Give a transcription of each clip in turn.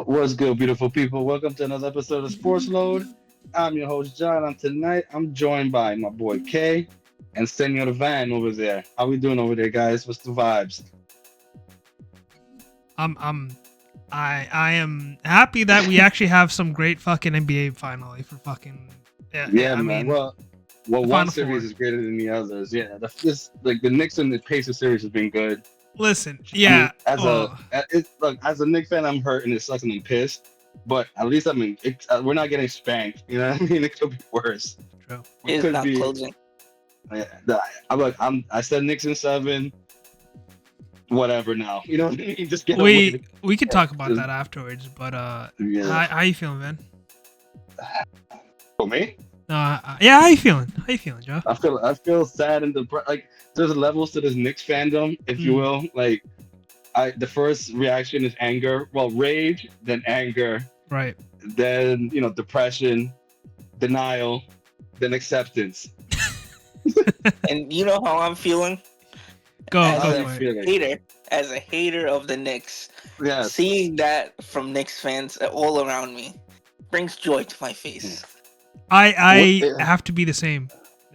What's good, beautiful people? Welcome to another episode of Sportsload. I'm your host, John, and tonight I'm joined by my boy Kay and Senor Van over there. How we doing over there, guys? What's the vibes? I'm I am happy that we actually have some great fucking NBA finally for fucking Yeah, I man. mean Well, the one Final series Four. is greater than the others. Yeah, this like the Knicks and the Pacers series has been good. Listen, I mean, yeah, as a Knicks fan, I'm hurt and it sucks and I'm pissed. But at least we're not getting spanked. You know what I mean? It could be worse. true. It Is could not be. closing. Yeah, I said Knicks in seven. Whatever now. You know what I mean? Just get away. We could talk about Just- that afterwards, but Yeah. how you feeling, man? For me, Yeah, how you feeling? How you feeling, Joe? I feel sad and depressed. Like there's levels to this Knicks fandom, if you will. Like the first reaction is anger, well, rage, then anger, Right. then depression, denial, then acceptance. And you know how I'm feeling Go as How go you for it. feeling? as a hater of the Knicks. Yes. Seeing that from Knicks fans all around me brings joy to my face. I What- have to be the same.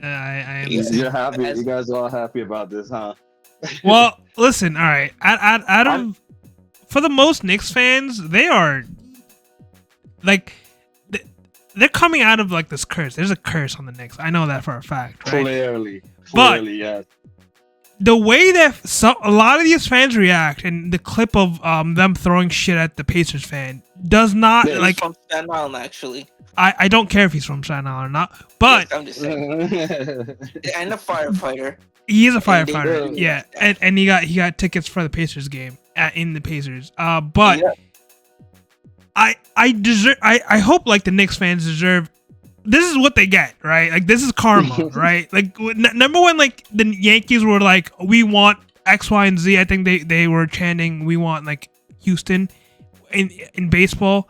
I am the Yeah. same. You're happy. As- You guys are all happy about this, huh? Well, listen, all right. Out of for the most Knicks fans, they are like they're coming out of like this curse. There's a curse on the Knicks. I know that for a fact, right? Clearly, But- yes. The way that a lot of these fans react, and the clip of them throwing shit at the Pacers fan does not Yeah, He's like. from Staten Island, actually. I don't care if he's from Staten Island or not, but Yes, I'm just saying. And a firefighter. he is a And they firefighter. really- Yeah, and he got tickets for the Pacers game in the Pacers. But Yeah. I hope like the Knicks fans deserve. This is what they get, right? Like this is karma, right? Like number one, like the Yankees were like, we want X, Y, and Z. I think they were chanting, we want like Houston in baseball.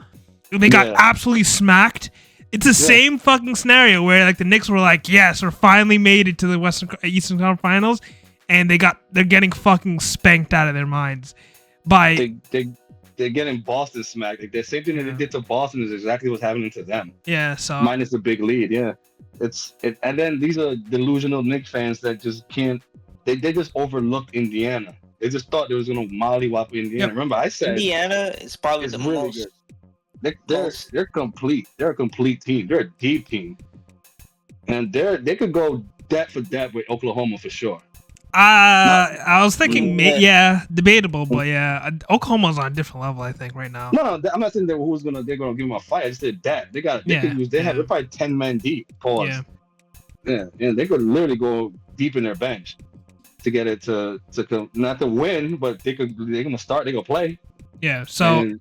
They got Yeah. absolutely smacked. It's the same fucking scenario where like the Knicks were like, yes, we're finally made it to the Eastern Conference Finals, and they're getting fucking spanked out of their minds by they're getting Boston smacked. Like the same thing that they did to Boston is exactly what's happening to them. yeah. So Minus the big lead. Yeah, and then these are delusional Knicks fans that just can't. They just overlooked Indiana. They just thought they was gonna mollywop Indiana. Yep. Remember, I said Indiana is probably it's the really most. good. They're complete. They're a complete team. They're a deep team, and they could go depth for depth with Oklahoma for sure. I was thinking, Yeah. debatable, but yeah, Oklahoma's on a different level, I think, right now. No, I'm not saying they're gonna give them a fight. I just said that they got. They Yeah, could use. They're probably 10 men deep. Pause. Yeah. Yeah, they could literally go deep in their bench to get it to not to win, but they're gonna start. They're gonna play. Yeah. So And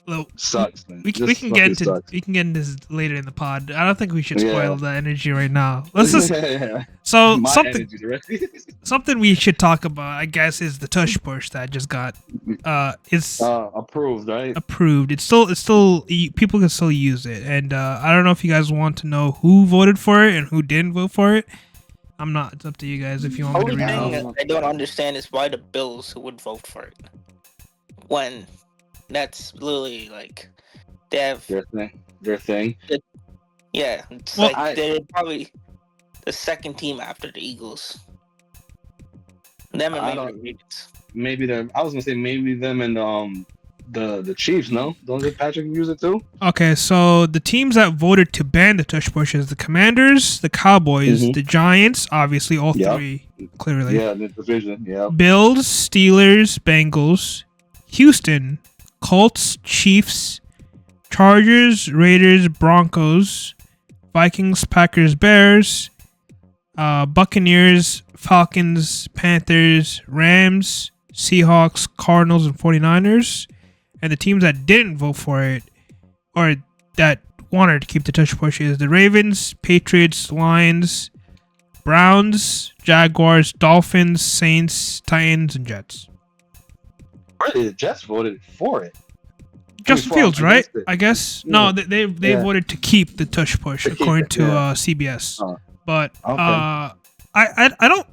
well, sucks, man. we Just can get fucking sucks. we can get into this later in the pod. I don't think we should spoil Yeah. the energy right now. Let's just Yeah. so My something energy's ready. something we should talk about, I guess, is the tush push that just got is Approved, right? approved. It's still people can still use it, and I don't know if you guys want to know who voted for it and who didn't vote for it. I'm not. It's up to you guys if you want me to Only read it thing off. I don't understand is why the Bills would vote for it. When that's literally like they have Their thing. yeah, it's Well, like they're probably the second team after the Eagles. Them and I maybe don't- the Ravens. Maybe them. I was gonna say maybe them and the Chiefs. No, don't they Patrick use it too? Okay, so the teams that voted to ban the tush push is the Commanders, the Cowboys, Mhm. the Giants, obviously all Yep. three, clearly. Yeah, the division. Yeah. Bills, Steelers, Bengals, Houston, Colts, Chiefs, Chargers, Raiders, Broncos, Vikings, Packers, Bears, Buccaneers, Falcons, Panthers, Rams, Seahawks, Cardinals, and 49ers. And the teams that didn't vote for it, or that wanted to keep the tush push, is the Ravens, Patriots, Lions, Browns, Jaguars, Dolphins, Saints, Titans, and Jets. Really, the Jets voted for it. Justin for- Fields, right? against it. I guess. Yeah. No, they Yeah. voted to keep the tush push To keep according it, to yeah. CBS. Oh, But okay. I don't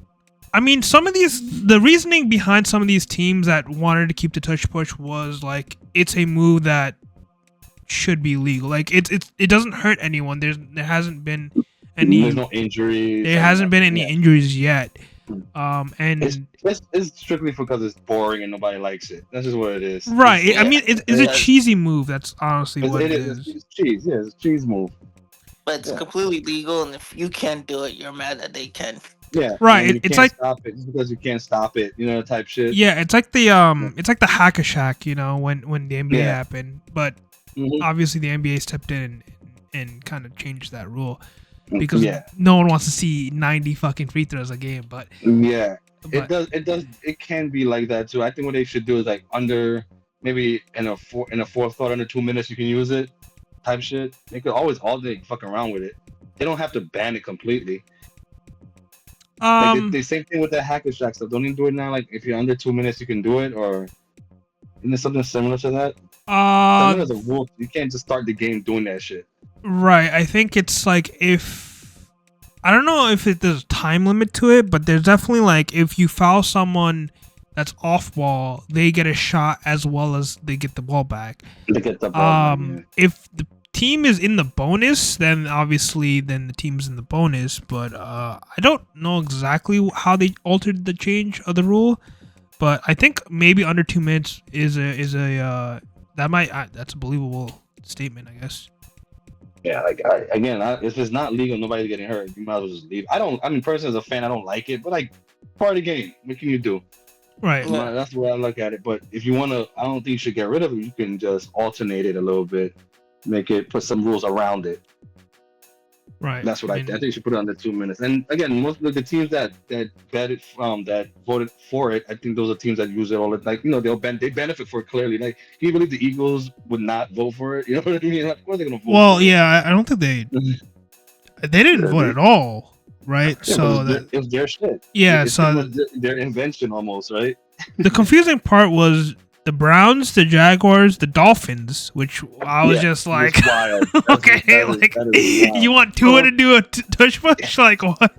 I mean, the reasoning behind some of these teams that wanted to keep the touch push was like it's a move that should be legal. Like it doesn't hurt anyone. There hasn't been any. There's no injuries. There hasn't been any yeah. injuries yet. And it's strictly because it's boring and nobody likes it. That's just what it is. right. I mean, it's a cheesy move. That's honestly what it is. It's cheese. Yeah, it's a cheese move. But it's completely legal, and if you can't do it, you're mad that they can. Yeah, right. It's like stop it just because you can't stop it, type shit. Yeah, it's like the hack a Shack, when the NBA happened, but obviously the NBA stepped in and kind of changed that rule because no one wants to see 90 fucking free throws a game. But it can be like that too. I think what they should do is like under maybe in a fourth quarter under 2 minutes you can use it, type shit. They could always all day fuck around with it. They don't have to ban it completely. Like the same thing with the hack a Shack stuff. Don't even do it now. Like if you're under 2 minutes, you can do it, or isn't there something similar to that? There's a rule. You can't just start the game doing that shit. Right. I think it's like I don't know if there's a time limit to it, but there's definitely like if you foul someone that's off ball, they get a shot as well as they get the ball back. They get the ball back, if the team is in the bonus, then obviously the team's in the bonus, but I don't know exactly how they altered the change of the rule, but I think maybe under 2 minutes is a that's a believable statement, I guess. Yeah, like if it's not legal, nobody's getting hurt. You might as well just leave. Personally as a fan, I don't like it, but like part of the game. What can you do? Right. That's the way I look at it. But if you want to, I don't think you should get rid of it. You can just alternate it a little bit. Put some rules around it. Right. That's what I think you should put it under 2 minutes. And again, most of the teams that betted that voted for it, I think those are teams that use it all the time. They benefit for it clearly. Like, can you believe the Eagles would not vote for it? You know what I mean? Of course they're gonna vote. Well, for yeah, I don't think they didn't vote at all, right? Yeah, so it was their shit. Yeah, their invention almost, right? The confusing part was the Browns, the Jaguars, the Dolphins, which I was just like, okay, you want Tua to do a tush push? Like what?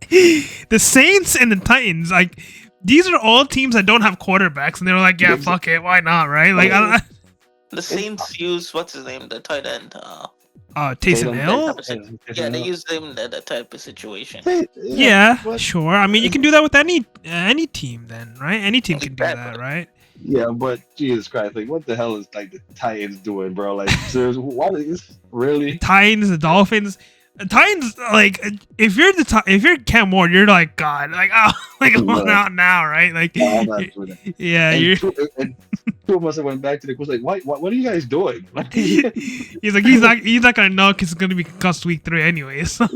The Saints and the Titans, like these are all teams that don't have quarterbacks, and they were like, yeah, fuck it, why not, right? Like the Saints use what's his name, the tight end. Taysom Hill? Yeah, they use them in that type of situation. Yeah, sure. I mean, you can do that with any team, then, right? Any team can do that, right? Yeah, but Jesus Christ, like, what the hell is like the Titans doing, bro? Like, seriously, what is really? The Titans, the Dolphins. The Titans, like, if you're Cam Ward, you're like, God, like, oh, like, I'm out now, right? Like, yeah, and two of us went back to the coach, like, what are you guys doing? He's like, he's not gonna know because he's gonna be concussed week 3 anyways. Bro,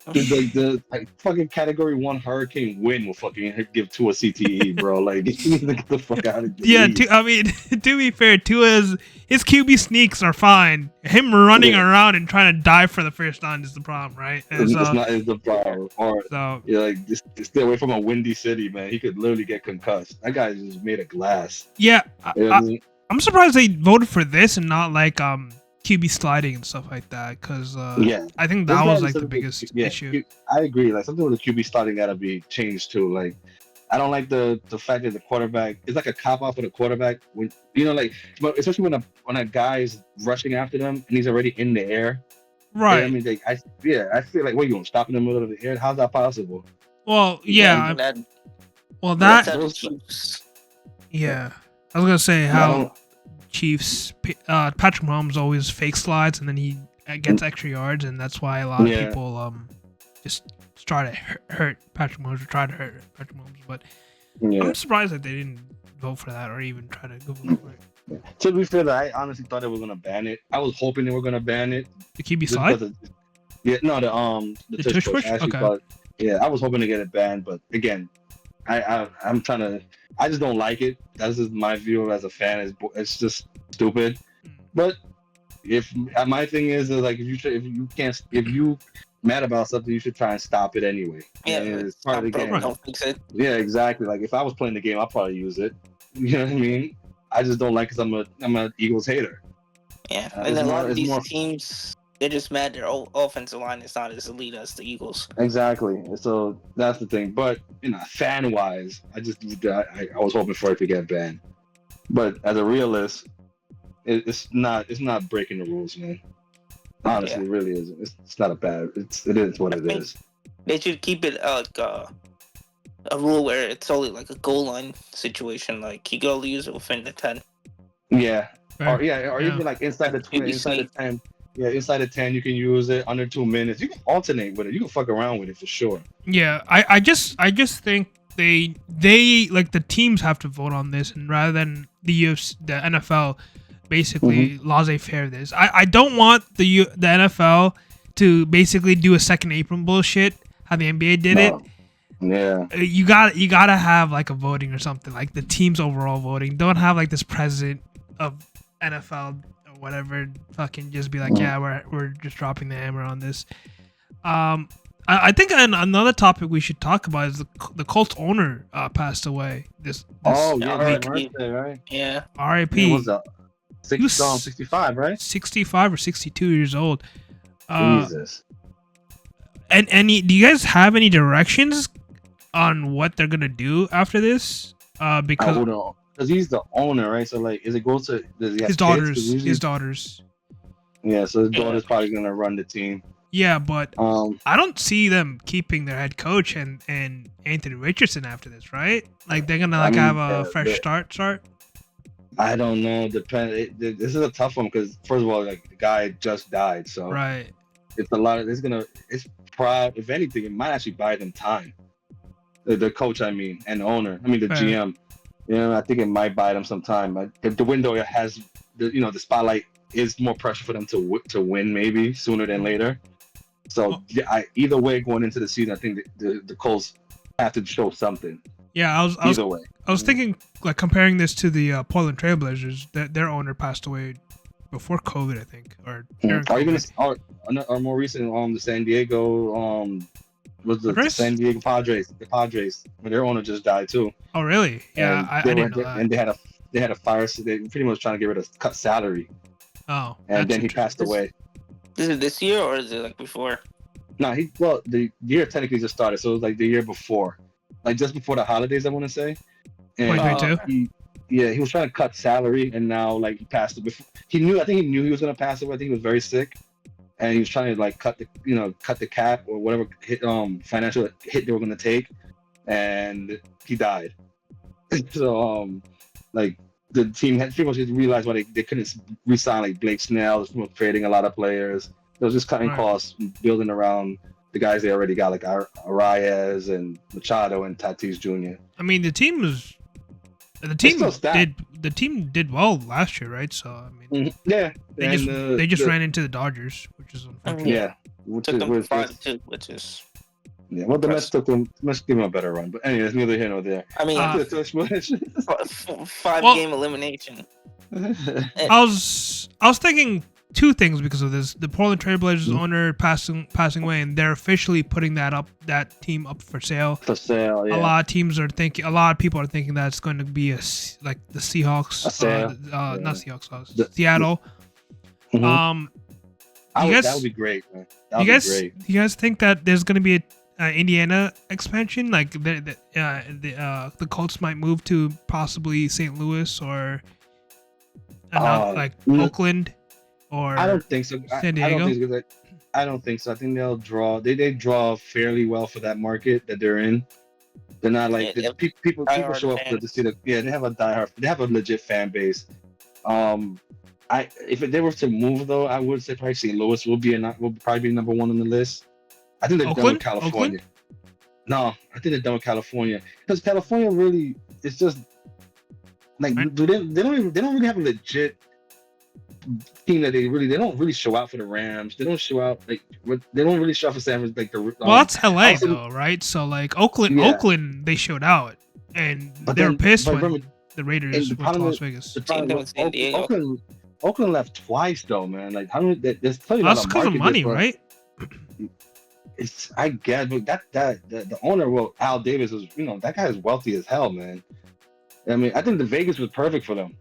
the fucking Category 1 hurricane wind will fucking give Tua CTE, bro. Like, get the fuck out of here. Yeah, I mean, to be fair, his QB sneaks are fine. Him running around and trying to dive for the first down is the problem, right? It's the problem. Or just stay away from a windy city, man. He could literally get concussed. That guy just made of glass. Yeah, I'm surprised they voted for this and not like QB sliding and stuff like that, because I think that was like the biggest issue. I agree. Like something with the QB sliding gotta be changed too. Like I don't like the fact that the quarterback is like a cop out for the quarterback when like especially when a guy's rushing after them and he's already in the air. Right. I mean, I feel like what, you gonna stop in the middle of the air? How's that possible? Well, yeah. Yeah. I was gonna say how Chiefs Patrick Mahomes always fake slides and then he gets extra yards, and that's why a lot of people just try to hurt Patrick Mahomes or try to hurt Patrick Mahomes. But I'm surprised that they didn't vote for that or even try to go vote for it. To be fair, I honestly thought they were gonna ban it. I was hoping they were gonna ban it. The QB slide? The tush push. I was hoping to get it banned, but again, I'm trying to. I just don't like it. That's just my view as a fan. It's just stupid. But if my thing is like if you mad about something, you should try and stop it anyway. Yeah, it's part of the game. Yeah, exactly. Like if I was playing the game, I'd probably use it. You know what I mean? I just don't like because I'm a Eagles hater. Yeah, and a lot of these teams They're just mad their offensive line is not as elite as the Eagles. Exactly. So that's the thing. But fan wise, I was hoping for it to get banned. But as a realist, it's not breaking the rules, man. Honestly, it really isn't. It's not a bad. It is what it is. They should keep it like a rule where it's only like a goal line situation. Like you can only use it within the 10. Yeah. Or even like inside the 20, inside the 10. Yeah, inside the 10, you can use it under 2 minutes. You can alternate with it. You can fuck around with it for sure. Yeah, I just think they like the teams have to vote on this, and rather than the NFL basically laissez-faire this. I don't want the NFL to basically do a second April bullshit how the NBA did it. Yeah. You gotta have like a voting or something, like the teams overall voting. Don't have like this president of NFL or whatever fucking just be like, yeah, we're just dropping the hammer on this. I think another topic we should talk about is the Colts owner passed away. This birthday, right? Yeah. R.I.P. What was that? 65, right? 65 or 62 years old. Jesus. And do you guys have any directions on what they're gonna do after this? Because he's the owner, right? So like, does he have his daughters? His daughters. Yeah, so his daughter's probably gonna run the team. Yeah, but I don't see them keeping their head coach and Anthony Richardson after this, right? Like they're gonna have a fresh start. I don't know. This is a tough one because first of all, like the guy just died, so right. It's a lot of. It's proud. If anything, it might actually buy them time. The coach, and the owner. The GM. I think it might buy them some time. The window has the spotlight is more pressure for them to win maybe sooner than later. So either way, going into the season, I think the Colts have to show something. Yeah, I was thinking like comparing this to the Portland Trailblazers. That their owner passed away before COVID, I think, or are you gonna or more recent the San Diego was the San Diego Padres, when their owner just died too. Oh really? Yeah, I didn't know that. And they had a fire. So they pretty much trying to get rid of cut salary. Oh, and then he passed away. Is it this year or is it like before? No, the year technically just started, so it was like the year before, like just before the holidays, I want to say. And 2022. He was trying to cut salary, and now like he passed it. I think he knew he was gonna pass away. I think he was very sick, and he was trying to like cut the cap or whatever financial hit they were gonna take, and he died. So like the team had pretty much realized why they couldn't re-sign like Blake Snell, trading a lot of players. It was just cutting costs, building around the guys they already got, like Arias and Machado and Tatis Jr. The team did well last year, right? So they just ran into the Dodgers, which is unfortunate. Yeah, which is. Yeah, well, the Mets give him a better run, but anyway, it's neither here nor there. 5-game elimination. I was thinking two things because of this: the Portland Trailblazers owner passing away, and they're officially putting that team up for sale. For sale, yeah. A lot of people are thinking that it's going to be like the Seahawks, not Seahawks, Seattle. That would be great, man. Do you guys think that there's going to be a Indiana expansion? Like the Colts might move to possibly St. Louis or Oakland or I don't think so. San Diego. I don't think so. I think they'll draw. They draw fairly well for that market that they're in. They're not like people show up to see they have a diehard. They have a legit fan base. If they were to move though, I would say probably St. Louis will probably be number one on the list. I think they're done with California. Oakland? No, I think they're done with California because California really it's just like they don't really have a legit team that they don't really show out for the Rams. They don't show out they don't really show out for San Francisco like the. Well, that's LA though, right? So like Oakland, they showed out and they were pissed when the Raiders went to Las Vegas. Oakland left twice though, man. Like how many? There's plenty. That's because of money, right? I guess, but the owner, Al Davis was, that guy is wealthy as hell, man. I think the Vegas was perfect for them.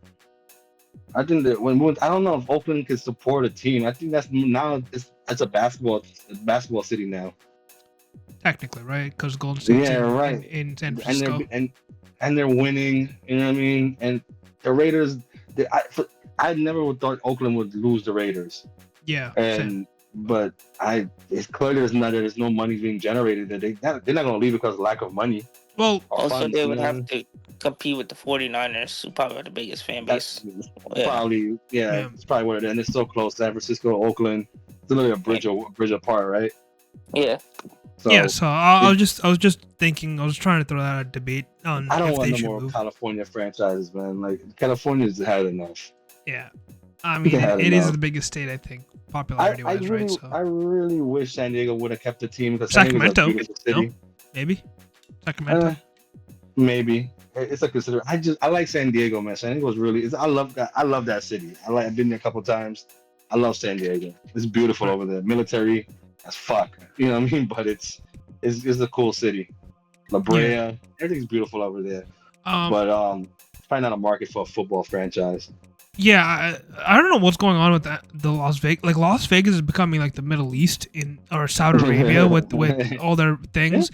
I think that I don't know if Oakland can support a team. I think that's now it's a basketball city now. Technically, right? Because Golden State's in San Francisco. And they're winning. You know what I mean? And the Raiders, I never would thought Oakland would lose the Raiders. Yeah. But it's clear there's no money being generated. They're not going to leave because of lack of money. Well, also they would have to compete with the 49ers, who probably are the biggest fan base. Probably, yeah, it's probably what it is. And it's so close. San Francisco, Oakland, it's literally a bridge apart, right? Yeah. So I was just thinking. I was trying to throw that out debate on. I don't want no more California franchises, man. Like California's had enough. Yeah, I mean it is the biggest state, I think, popularity-wise, right? So I really wish San Diego would have kept the team because Sacramento, San Diego's a city. No? Maybe Sacramento. Maybe it's a consider. I like San Diego, man. San Diego is really. I love that city. I've been there a couple times. I love San Diego. It's beautiful over there. Military as fuck. You know what I mean? But it's a cool city. La Brea, everything's beautiful over there. But probably not a market for a football franchise. Yeah, I don't know what's going on with the Las Vegas. Like Las Vegas is becoming like the Middle East or Saudi Arabia with all their things.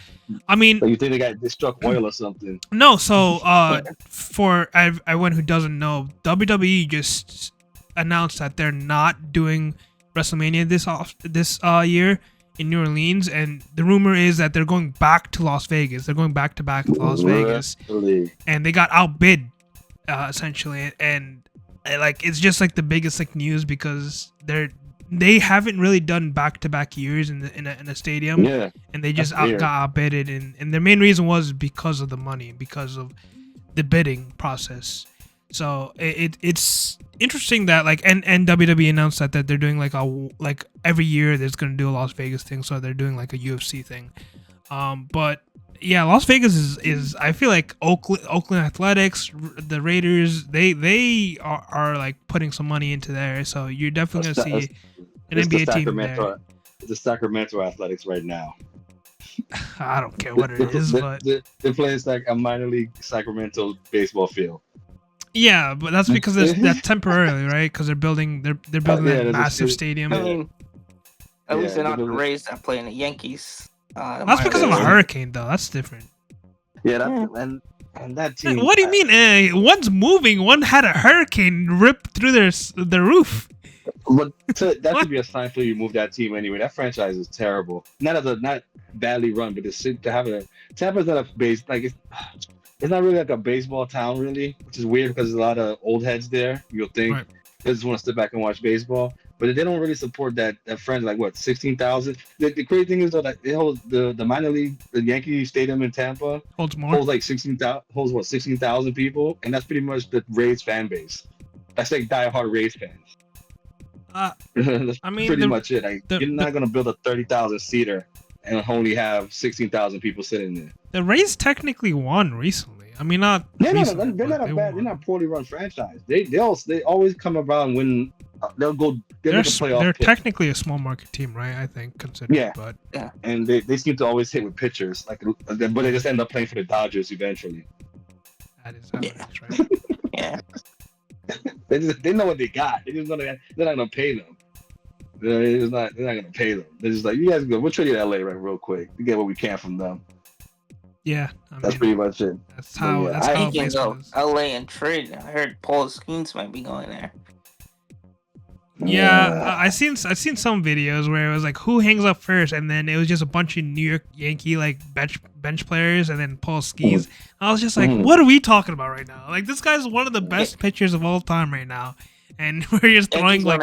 I mean, so you think they struck oil or something? No. So for everyone who doesn't know, WWE just announced that they're not doing WrestleMania this year in New Orleans, and the rumor is that they're going back to Las Vegas. They're going back to Las Vegas, and they got outbid essentially, and like it's just like the biggest like news because they haven't really done back-to-back years in a stadium, and they just got outbidded, and their main reason was because of the money, because of the bidding process. So it's interesting that like and WWE announced that they're doing like every year there's gonna do a Las Vegas thing, so they're doing like a UFC thing, but. Yeah, Las Vegas is I feel like Oakland Athletics, the Raiders, they are like putting some money into there. So you're definitely gonna see an NBA team there. It's the Sacramento Athletics right now. I don't care what it is, but they're playing like a minor league Sacramento baseball field. Yeah, but that's because that's temporarily, right? Because they're building that massive stadium. I mean, at least they're not the Rays that play in the Yankees. That's because of a hurricane, though. That's different. Yeah, and that team. What do you mean? One's moving. One had a hurricane rip through their roof. But that should be a sign for you to move that team anyway. That franchise is terrible. Not badly run, but Tampa's not a base like it's not really like a baseball town really, which is weird because there's a lot of old heads there. You'll think they just want to sit back and watch baseball. But they don't really support that friend like what 16,000. The crazy thing is though that it holds the minor league, the Yankee Stadium in Tampa holds like 16,000 people, and that's pretty much the Rays fan base. That's like diehard Rays fans. That's pretty much it. Like, you're not gonna build a 30,000 seater and only have 16,000 people sitting there. The Rays technically won recently. I mean, not. They're not poorly run franchise. They always come around and win. They'll go. They're technically a small market team, right? I think considered. But and they seem to always hit with pitchers, but they just end up playing for the Dodgers eventually. That is right. Yeah. They know what they got. They're not gonna pay them. They're not gonna pay them. They're just like, you guys go. We'll trade you to LA real quick. We get what we can from them. Yeah, that's pretty much it. That's how. That's how baseball is. LA and trade. I heard Paul Skeens might be going there. Yeah, I seen some videos where it was like who hangs up first, and then it was just a bunch of New York Yankee like bench players, and then Paul Skeens. I was just like, what are we talking about right now? Like this guy's one of the best pitchers of all time right now, and we're just throwing like.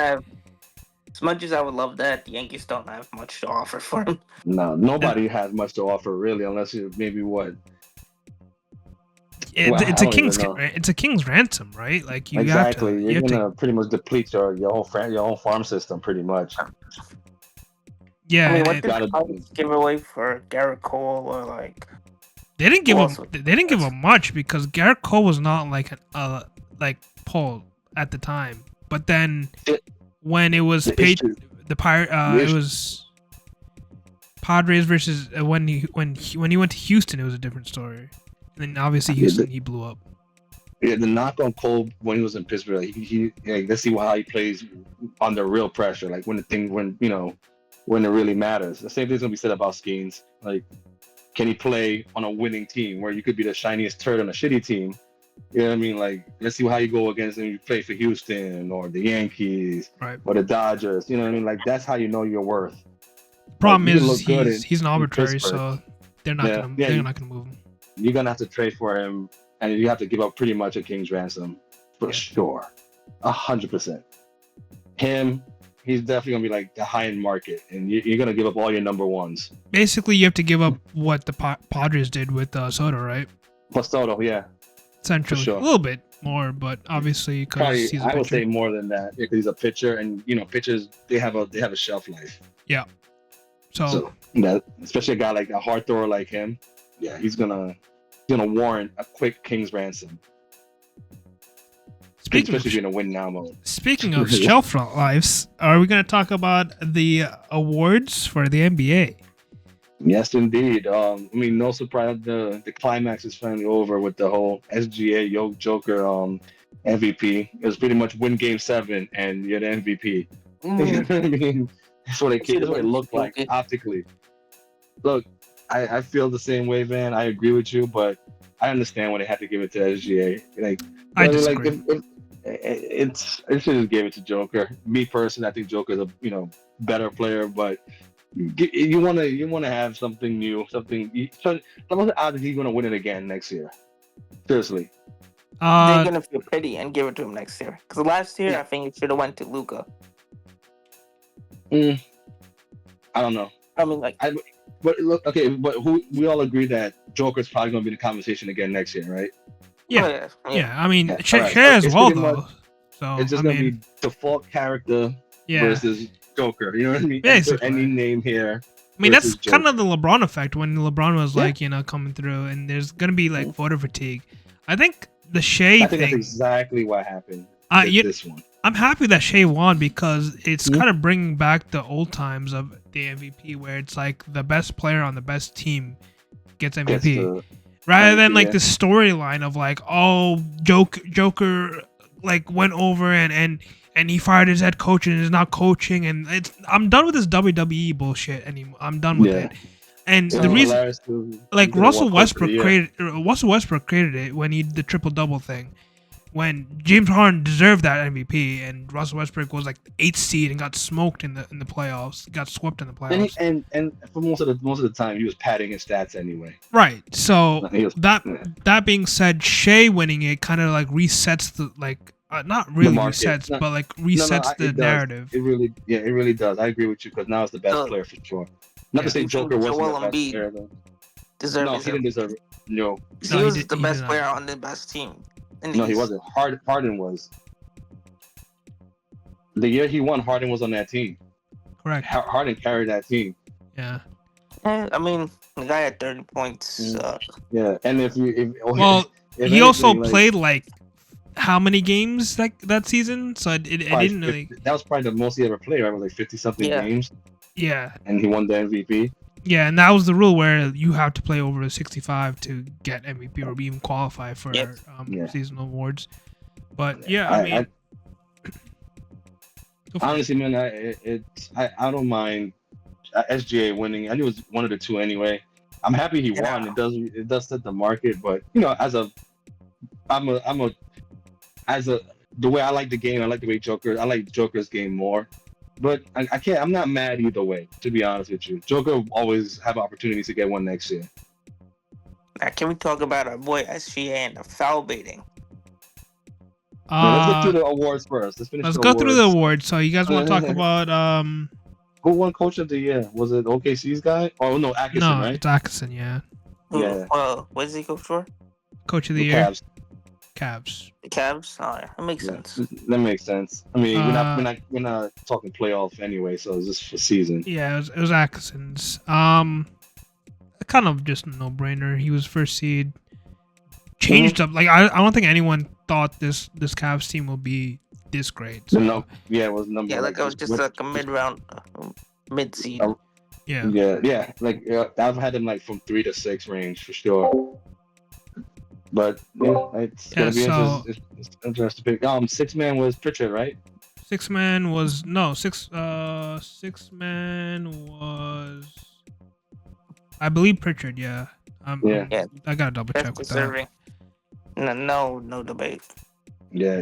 As much as I would love that, the Yankees don't have much to offer for him. No, nobody has much to offer really, unless you maybe what. It's a king's ransom, right? Like you exactly. You're gonna pretty much deplete your whole farm system, pretty much. Yeah. I mean, what did the give away for Garrett Cole or like? They didn't give him much because Garrett Cole was not like Paul at the time. But then when it was it was Padres versus when he went to Houston, it was a different story. And then obviously Houston, he blew up. Yeah, the knock on Cole when he was in Pittsburgh, like, let's see how he plays under real pressure, like when when it really matters. The same thing's gonna be said about Skeens. Like, can he play on a winning team where you could be the shiniest turd on a shitty team? You know what I mean? Like, let's see how you go against him. You play for Houston or the Yankees or the Dodgers. You know what I mean? Like, that's how you know your worth. Problem is he's an arbitrary, so they're not gonna move him. You're gonna have to trade for him, and you have to give up pretty much a king's ransom for sure, 100%. Him, he's definitely gonna be like the high-end market, and you're gonna give up all your number ones. Basically, you have to give up what the Padres did with Soto, right? Plus Soto, yeah. Essentially, a little bit more, but obviously because he's a pitcher. I would say more than that because he's a pitcher, and pitchers they have a shelf life. Yeah. So especially a guy like a hard thrower like him, yeah, he's gonna warrant a quick king's ransom. Especially being a win now mode. Speaking of shelf lives, are we gonna talk about the awards for the NBA? Yes, indeed. I mean, no surprise, the climax is finally over with the whole SGA Joker MVP. It was pretty much win Game 7 and you're the MVP. You know what I mean? That's what it looked like optically. Look, I feel the same way, man. I agree with you, but I understand why they had to give it to SGA. Like, I disagree. Like, it should just give it to Joker. Me personally, I think Joker's a better player, but you want to have something new, something. So the odds is he's going to win it again next year. Seriously. They're gonna feel pity and give it to him next year. Because last year, I think it should have went to Luka. I don't know. I mean, but look, okay, but we all agree that Joker's probably going to be in the conversation again next year, right? Yeah. I mean, Shea as well, though. So it's just going to be default character versus Joker. You know what I mean? Basically. Any name here. I mean, that's kind of the LeBron effect when LeBron was coming through, and there's going to be like voter fatigue. I think the Shea thing. That's exactly what happened with this one. I'm happy that Shea won because it's kind of bringing back the old times of the MVP where it's like the best player on the best team gets MVP. Rather than like the storyline of like, oh, Joker like went over and he fired his head coach and is not coaching, and I'm done with this WWE bullshit anymore. I'm done with it. And the reason, like Russell Westbrook created it when he did the triple double thing. When James Harden deserved that MVP, and Russell Westbrook was like the 8th seed and got smoked in the playoffs, got swept in the playoffs. And for most of the time, he was padding his stats anyway. Right. So that being said, Shea winning it kind of like resets the not really resets, but like resets the narrative. It really does. I agree with you because now it's the best player for sure. Not to say Joker wasn't the best player though. No, he didn't deserve it. No, he was the best player on the best team. No, he wasn't. Harden was. The year he won, Harden was on that team. Correct. Harden carried that team. Yeah. I mean, the guy had 30 points. Yeah, and if he also played like how many games that season? So it didn't really. That was probably the most he ever played. Right, it was like 50-something games. Yeah. And he won the MVP. Yeah, and that was the rule where you have to play over 65 to get MVP or even qualify for seasonal awards. But I mean, honestly, man, I don't mind SGA winning. I knew it was one of the two anyway. I'm happy he won. It does set the market, but the way I like the game, I like the way I like Joker's game more. But I'm not mad either way, to be honest with you. Joker will always have opportunities to get one next year. Now, can we talk about our boy SGA and the foul baiting? Let's go through the awards first. Let's go through the awards. So you guys want to talk about who won Coach of the Year? Was it OKC's guy? Oh no, Atkinson, right? No, it's Atkinson, yeah. Yeah. What is he coach for? Coach of the Year. Cavs. The Cavs? Oh, yeah. That makes sense. That makes sense. I mean, we're not talking playoff anyway, so it's just for season. Yeah, it was Atkinson's. Kind of just a no-brainer. He was first seed. Changed up. Like I don't think anyone thought this Cavs team will be this great. So. No, it was number. Yeah, like it was just like a mid-round, mid-seed. Yeah. Like I've had him like from 3 to 6 range for sure. But yeah, it's gonna be so it's interesting to pick. Six man was Pritchard, right? six man was no six. Six man was, I believe, Pritchard. Yeah. Yeah, I gotta double that's check with deserving. No debate. Yeah,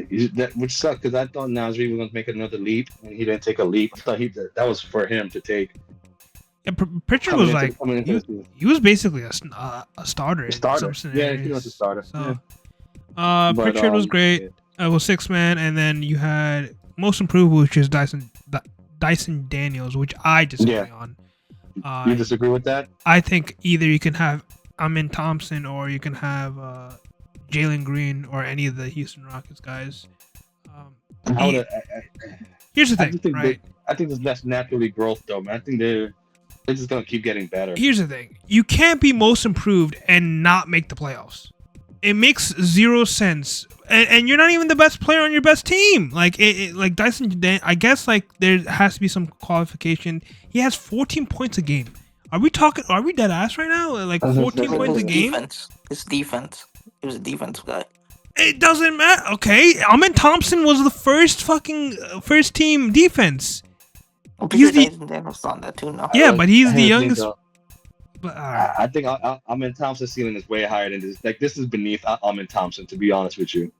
which sucked because I thought Nasri was going to make another leap, and he didn't take a leap. I thought that was for him to take. Yeah, Pritchard was like he was basically a starter. In some yeah, he was a starter. So, yeah. Pritchard was great. It was six man, and then you had most improved, which is Dyson Daniels, which I disagree on. You disagree with that? I think either you can have Amin Thompson or you can have Jalen Green or any of the Houston Rockets guys. Here's the thing, right? I think there's less naturally growth, though, man. I think they're just gonna keep getting better. Here's the thing: you can't be most improved and not make the playoffs. It makes zero sense, and you're not even the best player on your best team. Like like Dyson, I guess like there has to be some qualification. He has 14 points a game. Are we dead ass right now? Like 14 points a game? It's defense. He was a defensive guy. It doesn't matter. Okay, Amin Thompson was the first team defense. He's Daniels on that too now. Yeah, but he's the youngest. But, I think Amin Thompson's ceiling is way higher than this. Like, this is beneath Amin Thompson, to be honest with you.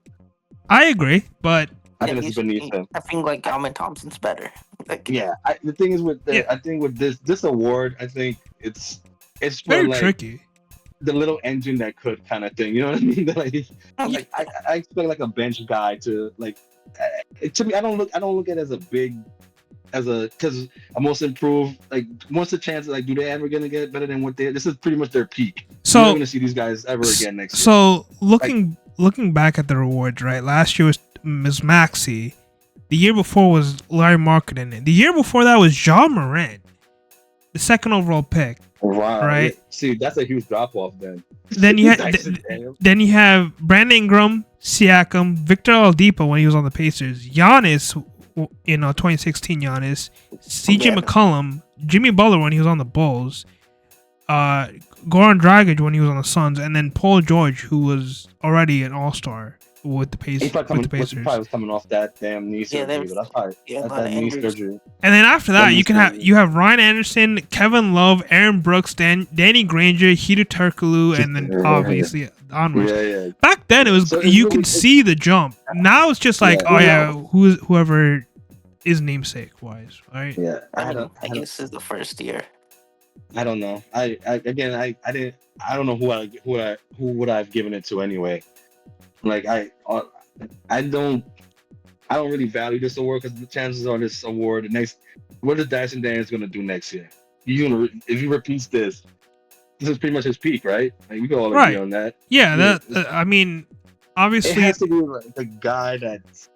I agree, but I think this is beneath him. I think like Amin Thompson's better. Like, yeah, the thing is I think with this award, I think it's very tricky. The little engine that could kind of thing, you know what I mean? Like, I expect like a bench guy to like. To me, I don't look at it as a big, because a most improved, like, what's the chance like do they ever gonna get better than what they? This is pretty much their peak. So you're not gonna see these guys ever again next year. So looking back at the rewards, right? Last year was Ms. Maxey. The year before was Larry Marketing. The year before that was John Morant, the second overall pick. Wow! Right. Yeah. See, that's a huge drop off. Then you then you have Brandon Ingram, Siakam, Victor Oladipo when he was on the Pacers, Giannis in 2016, Giannis, CJ McCollum, Jimmy Butler when he was on the Bulls, Goran Dragic when he was on the Suns, and then Paul George, who was already an All-Star with the Pacers. He probably was coming off that damn knee surgery. But that's probably that knee surgery. And then after that, you have Ryan Anderson, Kevin Love, Aaron Brooks, Danny Granger, Hedo Turkoglu, and then obviously onwards. Yeah. Back then, it was you can see the jump. Now it's just like whoever is namesake wise, right? Yeah, I guess this is the first year. I don't know. I don't know who would I've given it to anyway. Like I don't really value this award because the chances are this award what is Dyson Daniels gonna do next year? If he repeats this is pretty much his peak, right? Like, we can all agree on that. Yeah, I mean, obviously it has to be like the guy that's.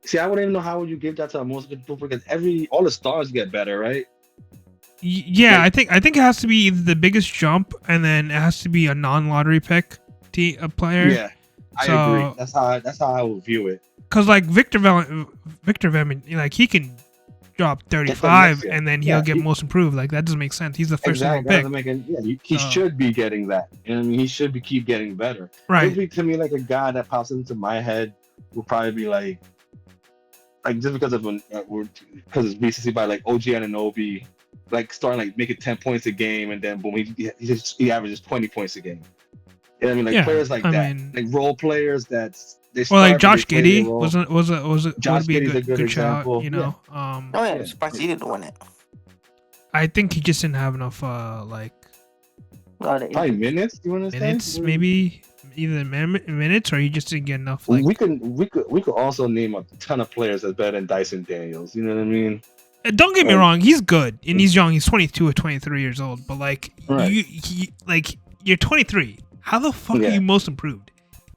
See, I wouldn't even know how would you give that to a most good player because all the stars get better, right? Yeah, like, I think it has to be either the biggest jump and then it has to be a non-lottery pick a player. Yeah. I agree. That's how I would view it. Because like Victor Van, like he can drop 35 and then he'll get most improved. Like that doesn't make sense. He's the first pick. He should be getting that, and he should keep getting better. Right. To me, like a guy that pops into my head will probably be like just because it's BCC by like OG Anunoby, like starting like making 10 points a game, and then boom, he averages 20 points a game. You know what I mean? Like players like that, like role players like Josh Giddey Josh would be Giddey's a good example. Shout, you know. I'm surprised he didn't win it. I think he just didn't have enough probably minutes. You understand? Minutes, maybe either minutes or he just didn't get enough. Like we could also name a ton of players that's better than Dyson Daniels. You know what I mean? Don't get me wrong, he's good and he's young. He's 22 or 23 years old, but like you're 23. How the fuck are you most improved?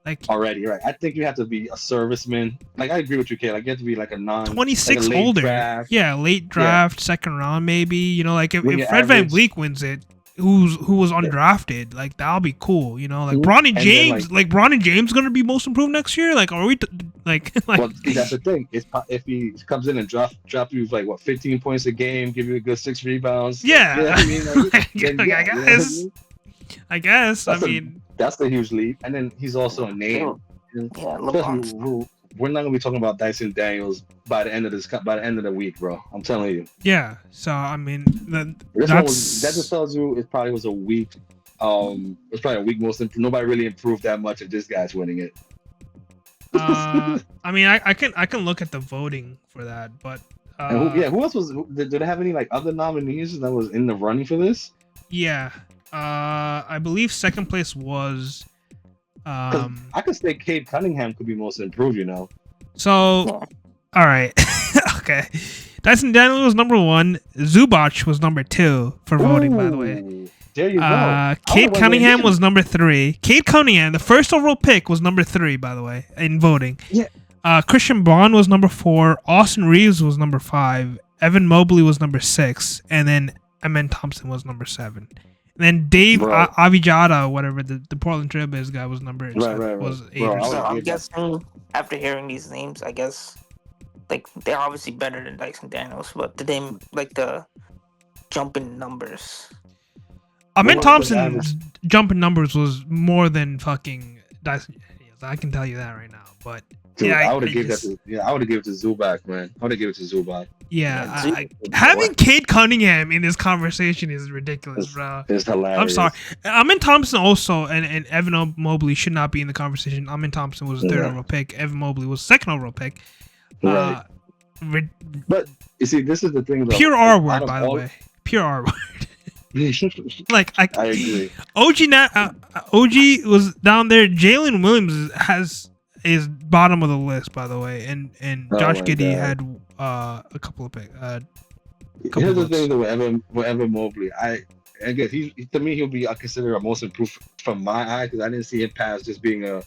Like already, right? I think you have to be a serviceman. Like I agree with you, Kay. Like you have to be like a 26 like a older. Draft. Yeah, late draft, second round, maybe. You know, like if Fred VanVleet wins it, who was undrafted, like that'll be cool. You know, like Bronny James, Bronny James gonna be most improved next year. Like, are we Well, that's the thing. If he comes in and drop you like 15 points a game, give you a good 6 rebounds. Yeah, you know what I mean? I guess. I mean, That's a huge leap. And then he's also a name. Yeah, LeBron's. We're not gonna be talking about Dyson Daniels by the end of the week, bro. I'm telling you. Yeah. So I mean, that just tells you it probably was a week. It's probably a week most improved. Nobody really improved that much if this guy's winning it. I mean, I can look at the voting for that, but who else was? Did they have any like other nominees that was in the running for this? Yeah. I believe second place was. I could say Cade Cunningham could be most improved. So, all right, okay. Dyson Daniels was number 1. Zubac was number 2 for voting. By the way, there you go. Cade Cunningham was number 3. Cade Cunningham, the first overall pick, was number 3. By the way, in voting. Yeah. Christian Braun was number 4. Austin Reeves was number 5. Evan Mobley was number 6, and then Amen Thompson was number 7. And then Dave Avijada, whatever the Portland Trailblazers guy was number was 8. So I'm guessing after hearing these names, I guess like they're obviously better than Dyson Daniels, but did they like the jump in numbers? Amen Thompson's jump in numbers was more than fucking Dyson Daniels. I can tell you that right now. But dude, I would have given it to Zubac, man. I would have given it to Zubac. Yeah, having Cade Cunningham in this conversation is ridiculous, bro. It's hilarious. I'm sorry. Amen Thompson also and Evan Mobley should not be in the conversation. Amen Thompson was the 3rd overall pick. Evan Mobley was 2nd overall pick. Right. But you see, this is the thing. Though, pure R word, by the way. Pure R word. Like I agree. OG was down there. Jalen Williams is bottom of the list, by the way, and Josh Giddey had a couple of picks. Here's the thing with Evan Mobley. I guess to me he'll be considered a most improved from my eye because I didn't see him past just being a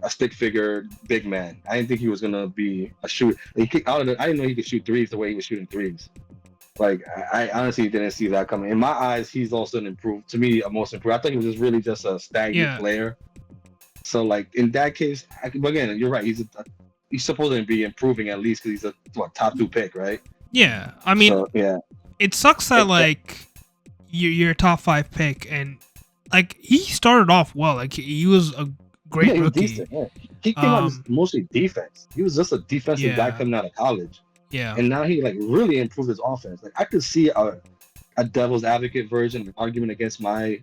stick figure big man. I didn't think he was gonna be a shooter. I didn't know he could shoot threes the way he was shooting threes. Like I honestly didn't see that coming. In my eyes, he's also a most improved. I thought he was really just a stagnant player. So like in that case, again, you're right. He's supposed to be improving at least because he's a top 2 pick, right? Yeah, I mean, it sucks that like you're a top 5 pick and like he started off well. Like he was a great rookie. Decent, He came out as mostly defense. He was just a defensive guy coming out of college. Yeah, and now he like really improved his offense. Like I could see a devil's advocate version, an argument against my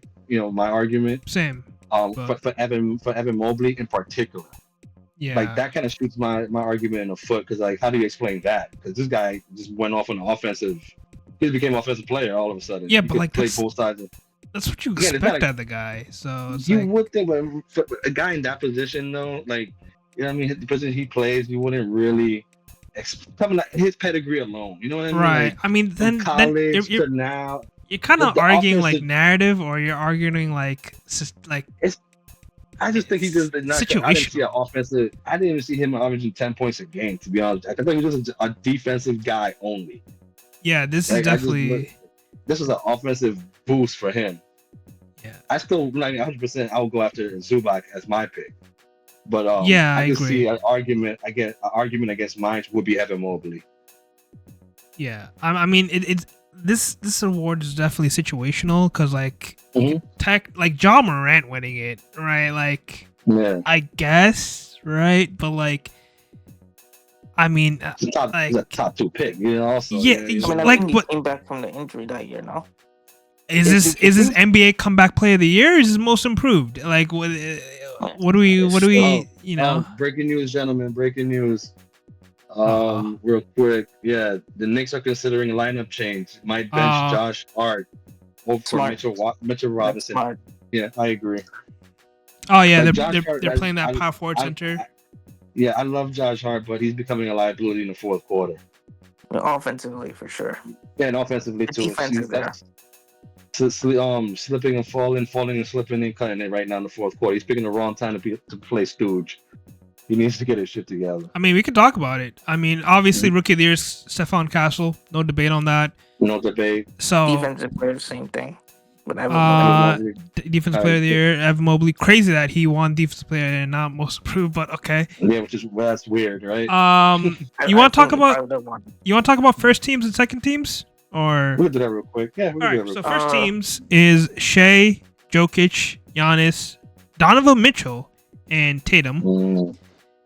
argument. Same. For Evan Mobley in particular. Yeah. Like that kind of shoots my argument in the foot because like how do you explain that? Because this guy just went off on the offensive. He became an offensive player all of a sudden. Yeah, but like play both sides. That's what you expect out of the guy. So it's would think, but a guy in that position though, like what I mean, the position he plays, you wouldn't really. Coming like his pedigree alone, you know what I mean? Right. Like, I mean, then you're now you're kind of arguing like narrative, or you're arguing like it's. I just think he just did not. I didn't see an offensive. I didn't even see him averaging 10 points a game. To be honest, I think he was just a defensive guy only. Yeah, this is definitely. This was an offensive boost for him. Yeah. I still like 100%. I would go after Zubac as my pick. But I just agree. see an argument against mine would be Evan Mobley. Yeah, I mean it's this award is definitely situational because like like Ja Morant winning it, right? Like I guess, right? But like I mean, he's a top 2 pick, Also, like what came back from the injury that year, no? Is this NBA comeback player of the year? Or is this most improved? Like what do we breaking news, gentlemen, breaking news. Real quick, the Knicks are considering a lineup change. Might bench Josh Hart over Mitchell Robinson. Smart. Yeah, I agree. Oh yeah, they're playing that power forward center. I love Josh Hart, but he's becoming a liability in the fourth quarter. Offensively, for sure. Yeah, and offensively too. Slipping and falling and slipping and cutting it right now in the fourth quarter. He's picking the wrong time to play Stooge. He needs to get his shit together. I mean, we could talk about it. I mean, obviously, Rookie of the Year is Stephon Castle. No debate on that. No debate. So defensive player, same thing. But Defensive Player of the Year, Evan Mobley. Crazy that he won Defensive Player and not Most Improved, but okay. Yeah, that's weird, right? You want to talk about first teams and second teams, or we'll do that real quick. Yeah, all right. So first teams is Shea, Jokic, Giannis, Donovan Mitchell and Tatum.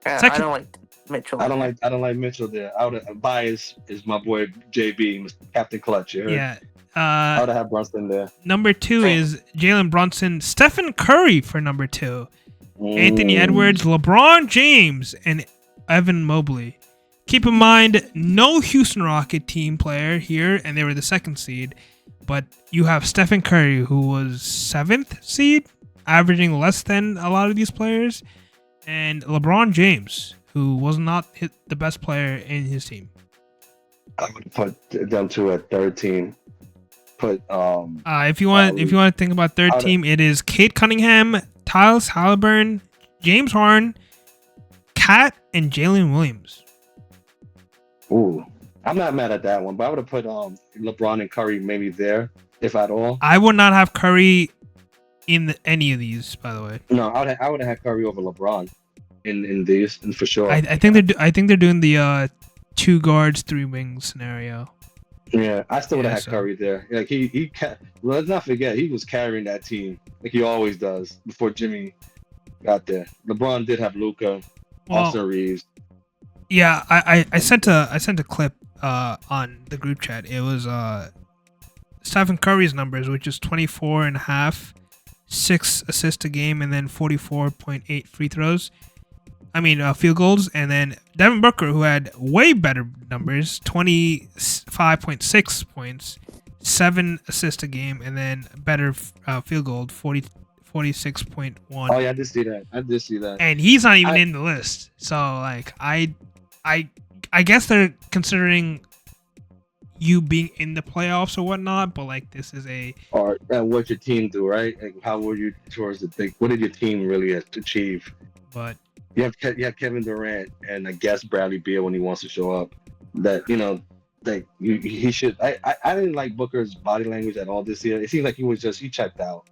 I don't like Mitchell. I don't like Mitchell there. Bias is my boy JB, Captain Clutch. You heard? Yeah. I would have had Brunson there. Number 2 is Jalen Brunson, Stephen Curry for number 2, Anthony Edwards, LeBron James, and Evan Mobley. Keep in mind, no Houston Rocket team player here, and they were the 2nd seed. But you have Stephen Curry, who was 7th seed, averaging less than a lot of these players, and LeBron James, who was not the best player in his team. I would put them 2 at 3rd team. If you want to think about 3rd team, it is Cade Cunningham, Tyrese Halliburton, James Harden, Cat, and Jalen Williams. Ooh, I'm not mad at that one, but I would have put LeBron and Curry maybe there, if at all. I would not have Curry in any of these, by the way. No, I would have had Curry over LeBron in these, and for sure. I think they're doing the 2 guards, 3 wings scenario. Yeah, I still would have had Curry there. Like well, let's not forget he was carrying that team like he always does before Jimmy got there. LeBron did have Luka, Austin Reeves. Yeah, I sent a clip on the group chat. It was Stephen Curry's numbers, which is 24.5, 6 assists a game, and then 44.8 free throws. Field goals, and then Devin Booker, who had way better numbers, 25.6 points, 7 assists a game, and then better field goal, 46.1. Oh yeah, I did see that. And he's not even in the list. So like, I guess they're considering you being in the playoffs or whatnot, but like this is or what your team do, right? Like how were you towards the thing? What did your team really achieve? But you have Kevin Durant and I guess Bradley Beal when he wants to show up. That he should. I didn't like Booker's body language at all this year. It seemed like he checked out.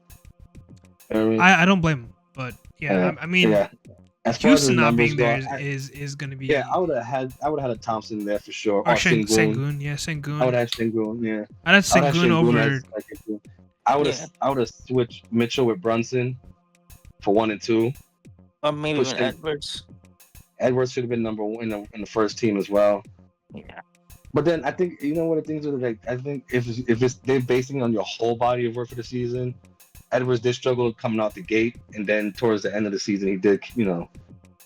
You know what I mean? I don't blame him, but yeah. As Houston not being there is going to be. Yeah, I would have had a Thompson there for sure. Or Sengun. Yeah, Sengun. I would have Sengun. Yeah, I'd have Sengun over. I would have switched Mitchell with Brunson for 1 and 2. Or maybe even Edwards. Edwards should have been number 1 in the first team as well. Yeah. But then I think what the things are like. I think if they're basing it on your whole body of work for the season, Edwards did struggle coming out the gate, and then towards the end of the season, he did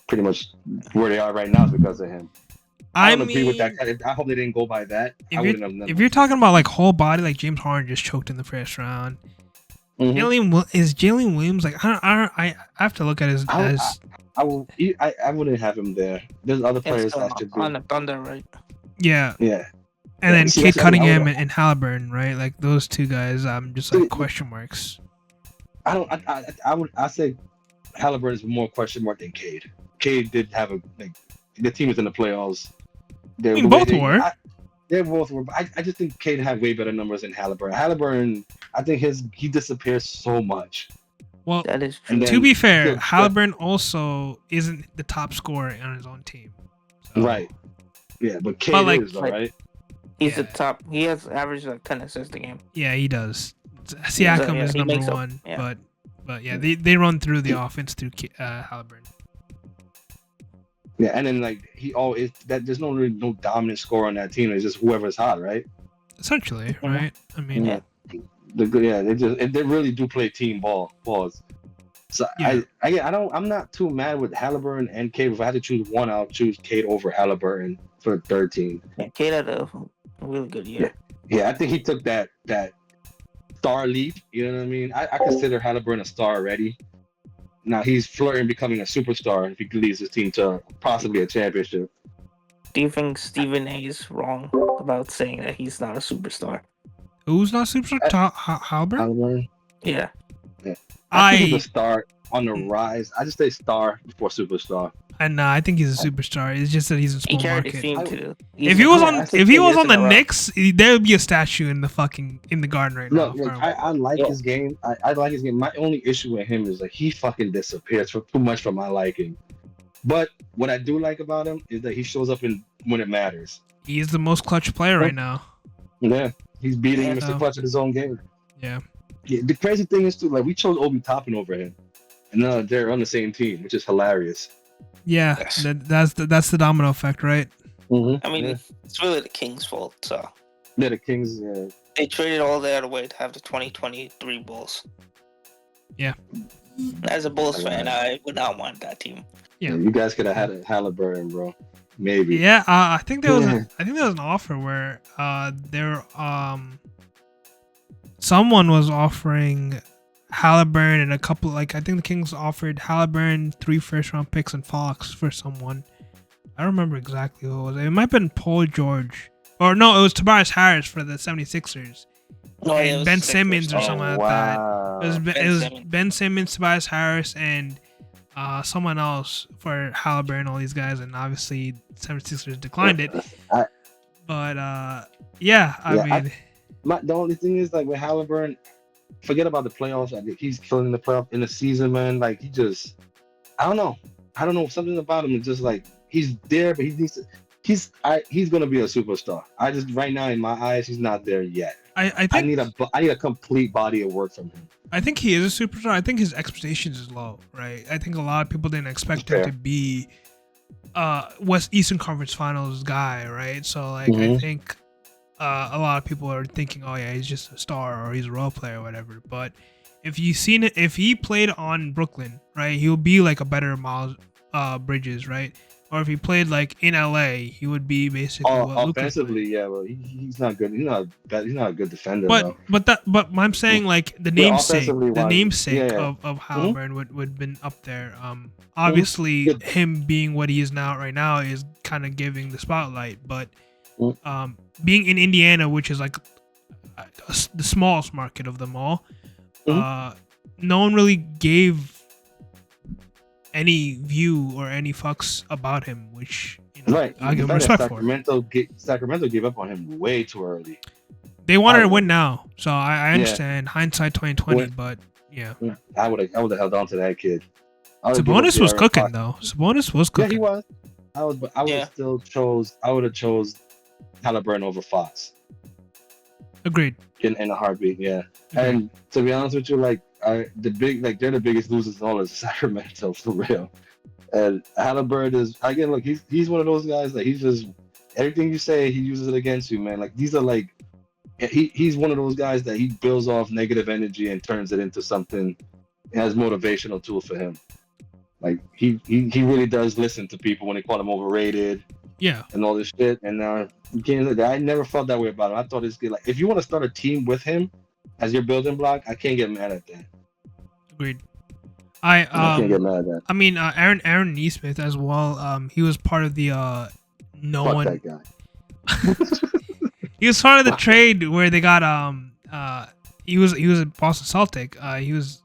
pretty much where they are right now is because of him. I don't agree with that. I hope they didn't go by that. If you're talking about like whole body, like James Harden just choked in the first round. Mm-hmm. Is Jalen Williams like? I have to look at his. I wouldn't have him there. There's other players that should be on the Thunder, right? Yeah. Yeah. And then Cade Cunningham and Halliburton, right? Like those 2 guys, just like question marks. I say Halliburton is more question mark than Cade. Cade did have the team is in the playoffs. Both were. They both were. But I just think Cade had way better numbers than Halliburton. Halliburton, I think he disappears so much. Well, that is true. To be fair, Halliburton also isn't the top scorer on his own team. So. Right. Yeah, but Cade is though, right? He's the top. He has averaged like 10 assists a game. Yeah, he does. Siakam is number 1, but yeah, they run through the offense through Halliburton. Yeah, and then there's no dominant scorer on that team. It's just whoever's hot, right? Essentially, right? I mean, they really do play team balls. So I'm not too mad with Halliburton and Cade. If I had to choose one, I'll choose Cade over Halliburton for the 3rd team. Yeah, Cade had a really good year. Yeah, I think he took that star leap. You know what I mean? I consider Halliburton a star already. Now he's flirting becoming a superstar if he leads his team to possibly a championship. Do you think Stephen A is wrong about saying that he's not a superstar? Who's not a superstar? Halliburton? Yeah. I think he's a star on the rise. I just say star before superstar. And I think he's a superstar. It's just that he's a small market. If he was on the Knicks, there would be a statue in the garden right now. Look, I like his game. I like his game. My only issue with him is like he fucking disappears for too much for my liking. But what I do like about him is that he shows up when it matters. He is the most clutch player right now. Yeah, he's beating Mr. Clutch in his own game. Yeah. The crazy thing is too, like we chose Obi Toppin over him No, they're on the same team, which is hilarious. Yeah, Yes. that's the domino effect, right? Mm-hmm. I mean, it's really the Kings' fault. So Yeah, the Kings. they traded all that away to have the 2023 Bulls. Yeah. As a Bulls fan, I would not want that team. Yeah. You guys could have had a Halliburton, bro. Maybe. Yeah, I think there was an offer where someone was offering Halliburton and a couple, like I think the Kings offered Halliburton 3 first-round picks and Fox for someone. I don't remember exactly who it was. It might have been Paul George. Or no, it was Tobias Harris for the 76ers. No, And Ben Simmons or something like that. It was Simmons. Ben Simmons, Tobias Harris, and someone else for Halliburton, all these guys, and obviously 76ers declined it. But I mean... the only thing is, like, with Halliburton, forget about the playoffs. I think he's killing the playoff in the season, man. Like, he just... I don't know. Something about him is just, like, he's there, but he needs to... He's going to be a superstar. Right now, in my eyes, he's not there yet. I think I need a complete body of work from him. I think he is a superstar. I think his expectations is low, right? I think a lot of people didn't expect him to be Eastern Conference Finals guy, right? So like I think a lot of people are thinking, oh yeah, he's just a star or he's a role player or whatever. But if he played on Brooklyn, right, he'll be like a better Miles Bridges, right? Or if he played like in LA, he would be basically offensively, yeah. Well, he's not good. He's not a good defender. But I'm saying like the namesake of Halliburton would have been up there. Obviously, him being what he is right now is kind of giving the spotlight. But being in Indiana, which is like the smallest market of them all, no one really gave any view or any fucks about him, which I give him respect for. Sacramento gave up on him way too early. They wanted to win now, so I understand hindsight 2020, but yeah. I would have held on to that kid. Sabonis was cooking though. Sabonis was cooking. Yeah, he was. I would have chose Halliburton over Fox. Agreed. In a heartbeat, yeah. And to be honest with you, like they're the biggest losers in all of Sacramento for real. And Halliburton is look, he's one of those guys that he's just everything you say he uses it against you, man. Like these are like he's one of those guys that he builds off negative energy and turns it into something as motivational tool for him. Like he really does listen to people when they call him overrated. Yeah. And all this shit. And I never felt that way about him. I thought this kid, like, if you want to start a team with him as your building block, I can't get mad at that. Agreed. I can't get mad at that. I mean, Aaron Nesmith as well. He was part of the Fuck that guy. He was part of the trade where they got he was a Boston Celtic. He was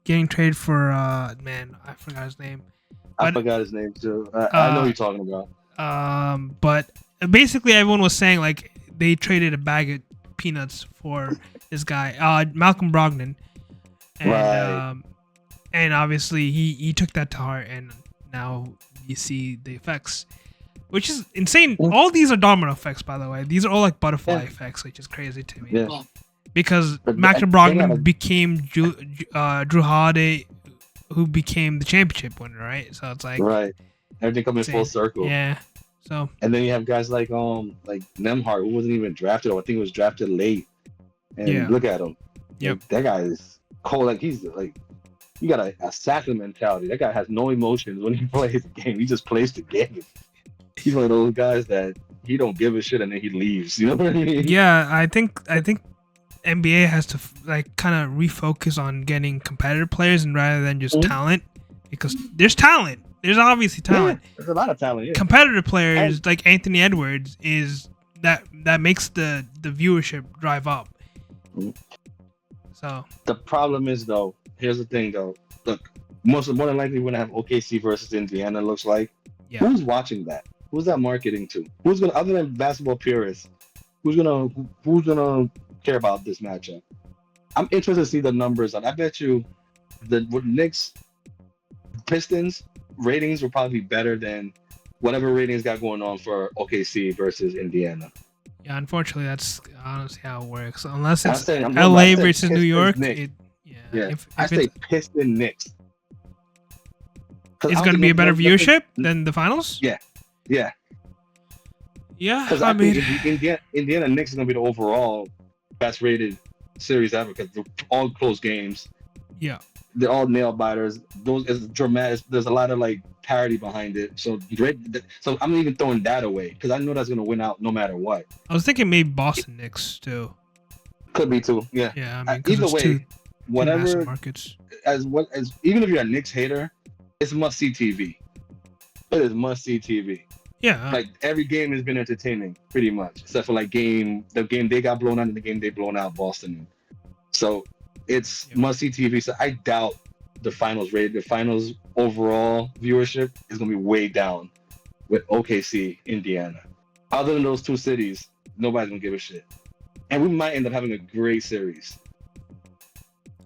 getting traded for man, I forgot his name. I forgot his name too. I know who you're talking about. But basically everyone was saying like they traded a bag of peanuts for this guy, Malcolm Brogdon, and and obviously he took that to heart, and now you see the effects, which is insane. All these are domino effects, by the way. These are all like butterfly effects, which is crazy to me. Yeah. Because Malcolm Brogdon became Drew Holiday, who became the championship winner, right? So it's like everything coming full circle. Yeah. So and then you have guys like Nembhard, who wasn't even drafted, or I think he was drafted late. And look at him. Yep. Like, that guy is cold. Like he's like, you got a Sackler mentality. That guy has no emotions when he plays the game. He just plays the game. He's one of those guys that he don't give a shit and then he leaves. You know what I mean? Yeah, I think NBA has to like kind of refocus on getting competitive players and rather than just talent, because there's talent. There's obviously talent. Yeah, there's a lot of talent. Yeah. Competitive players like Anthony Edwards is that makes the viewership drive up. So the problem is though. Here's the thing though. Look, more than likely we're gonna have OKC versus Indiana. Looks like. Yeah. Who's watching that? Who's that marketing to? Who's gonna, other than basketball purists, who's gonna care about this matchup? I'm interested to see the numbers. I bet you the Knicks Pistons ratings will probably be better than whatever ratings got going on for OKC versus Indiana. Yeah, unfortunately, that's honestly how it works. Unless it's LA versus New York. Yeah. If I say Piston Knicks. It's gonna be a better viewership than the finals. Yeah. Yeah. Because I think Indiana Knicks is gonna be the overall best rated series ever because they're all close games. Yeah. They're all nail biters. Those is dramatic. There's a lot of like parody behind it. So I'm even throwing that away because I know that's gonna win out no matter what. I was thinking maybe Boston Knicks too. Could be too. Yeah. Yeah. I mean, either way, whatever. Markets. As even if you're a Knicks hater, it's must see TV. It is must see TV. Yeah. Like every game has been entertaining, pretty much, except for like the game they got blown out and the game they blown out Boston. So it's must see TV. So I doubt the finals overall viewership is gonna be way down with OKC, Indiana. Other than those two cities, nobody's gonna give a shit. And we might end up having a great series.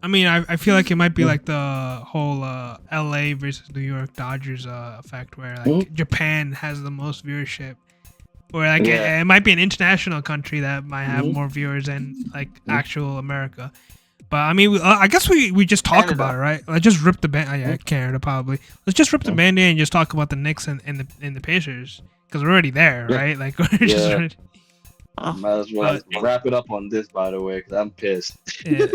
I mean, I feel like it might be like the whole LA versus New York Dodgers effect, where like Japan has the most viewership, or like it might be an international country that might have more viewers than like actual America. But I mean, I guess we just talk about it, right? Let's just rip the band. Canada probably. Let's just rip the band-aid and just talk about the Knicks and the Pacers because we're already there, right? Like we're just. Already... Might as well wrap it up on this, by the way, because I'm pissed. Yeah.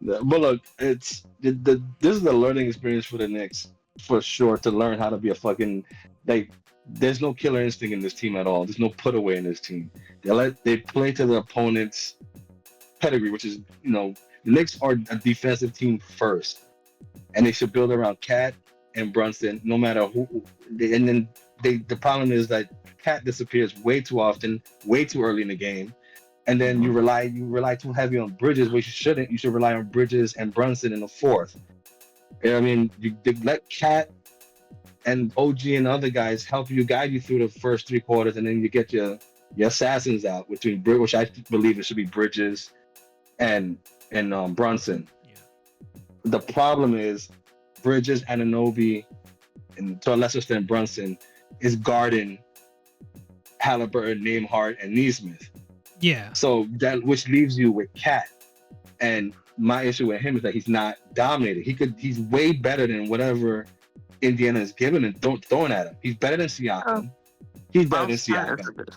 But look, this is a learning experience for the Knicks for sure, to learn how to be a fucking like. There's no killer instinct in this team at all. There's no put away in this team. They play to the opponent's pedigree, which is the Knicks are a defensive team first, and they should build around Cat and Brunson, no matter who. And then the problem is that Cat disappears way too often, way too early in the game. And then you rely too heavy on Bridges, which you shouldn't. You should rely on Bridges and Brunson in the fourth. I mean, you let Cat and OG and other guys help you, guide you through the first three quarters, and then you get your assassins out which I believe it should be Bridges and Brunson. Yeah. The problem is Bridges, Anunoby, and to a lesser extent Brunson is guarding Halliburton, Nembhard, and Nesmith. Yeah. So which leaves you with Cat, and my issue with him is that he's not dominated. He's way better than whatever Indiana is giving and throwing at him. He's better than Siakam. He's better than Siakam.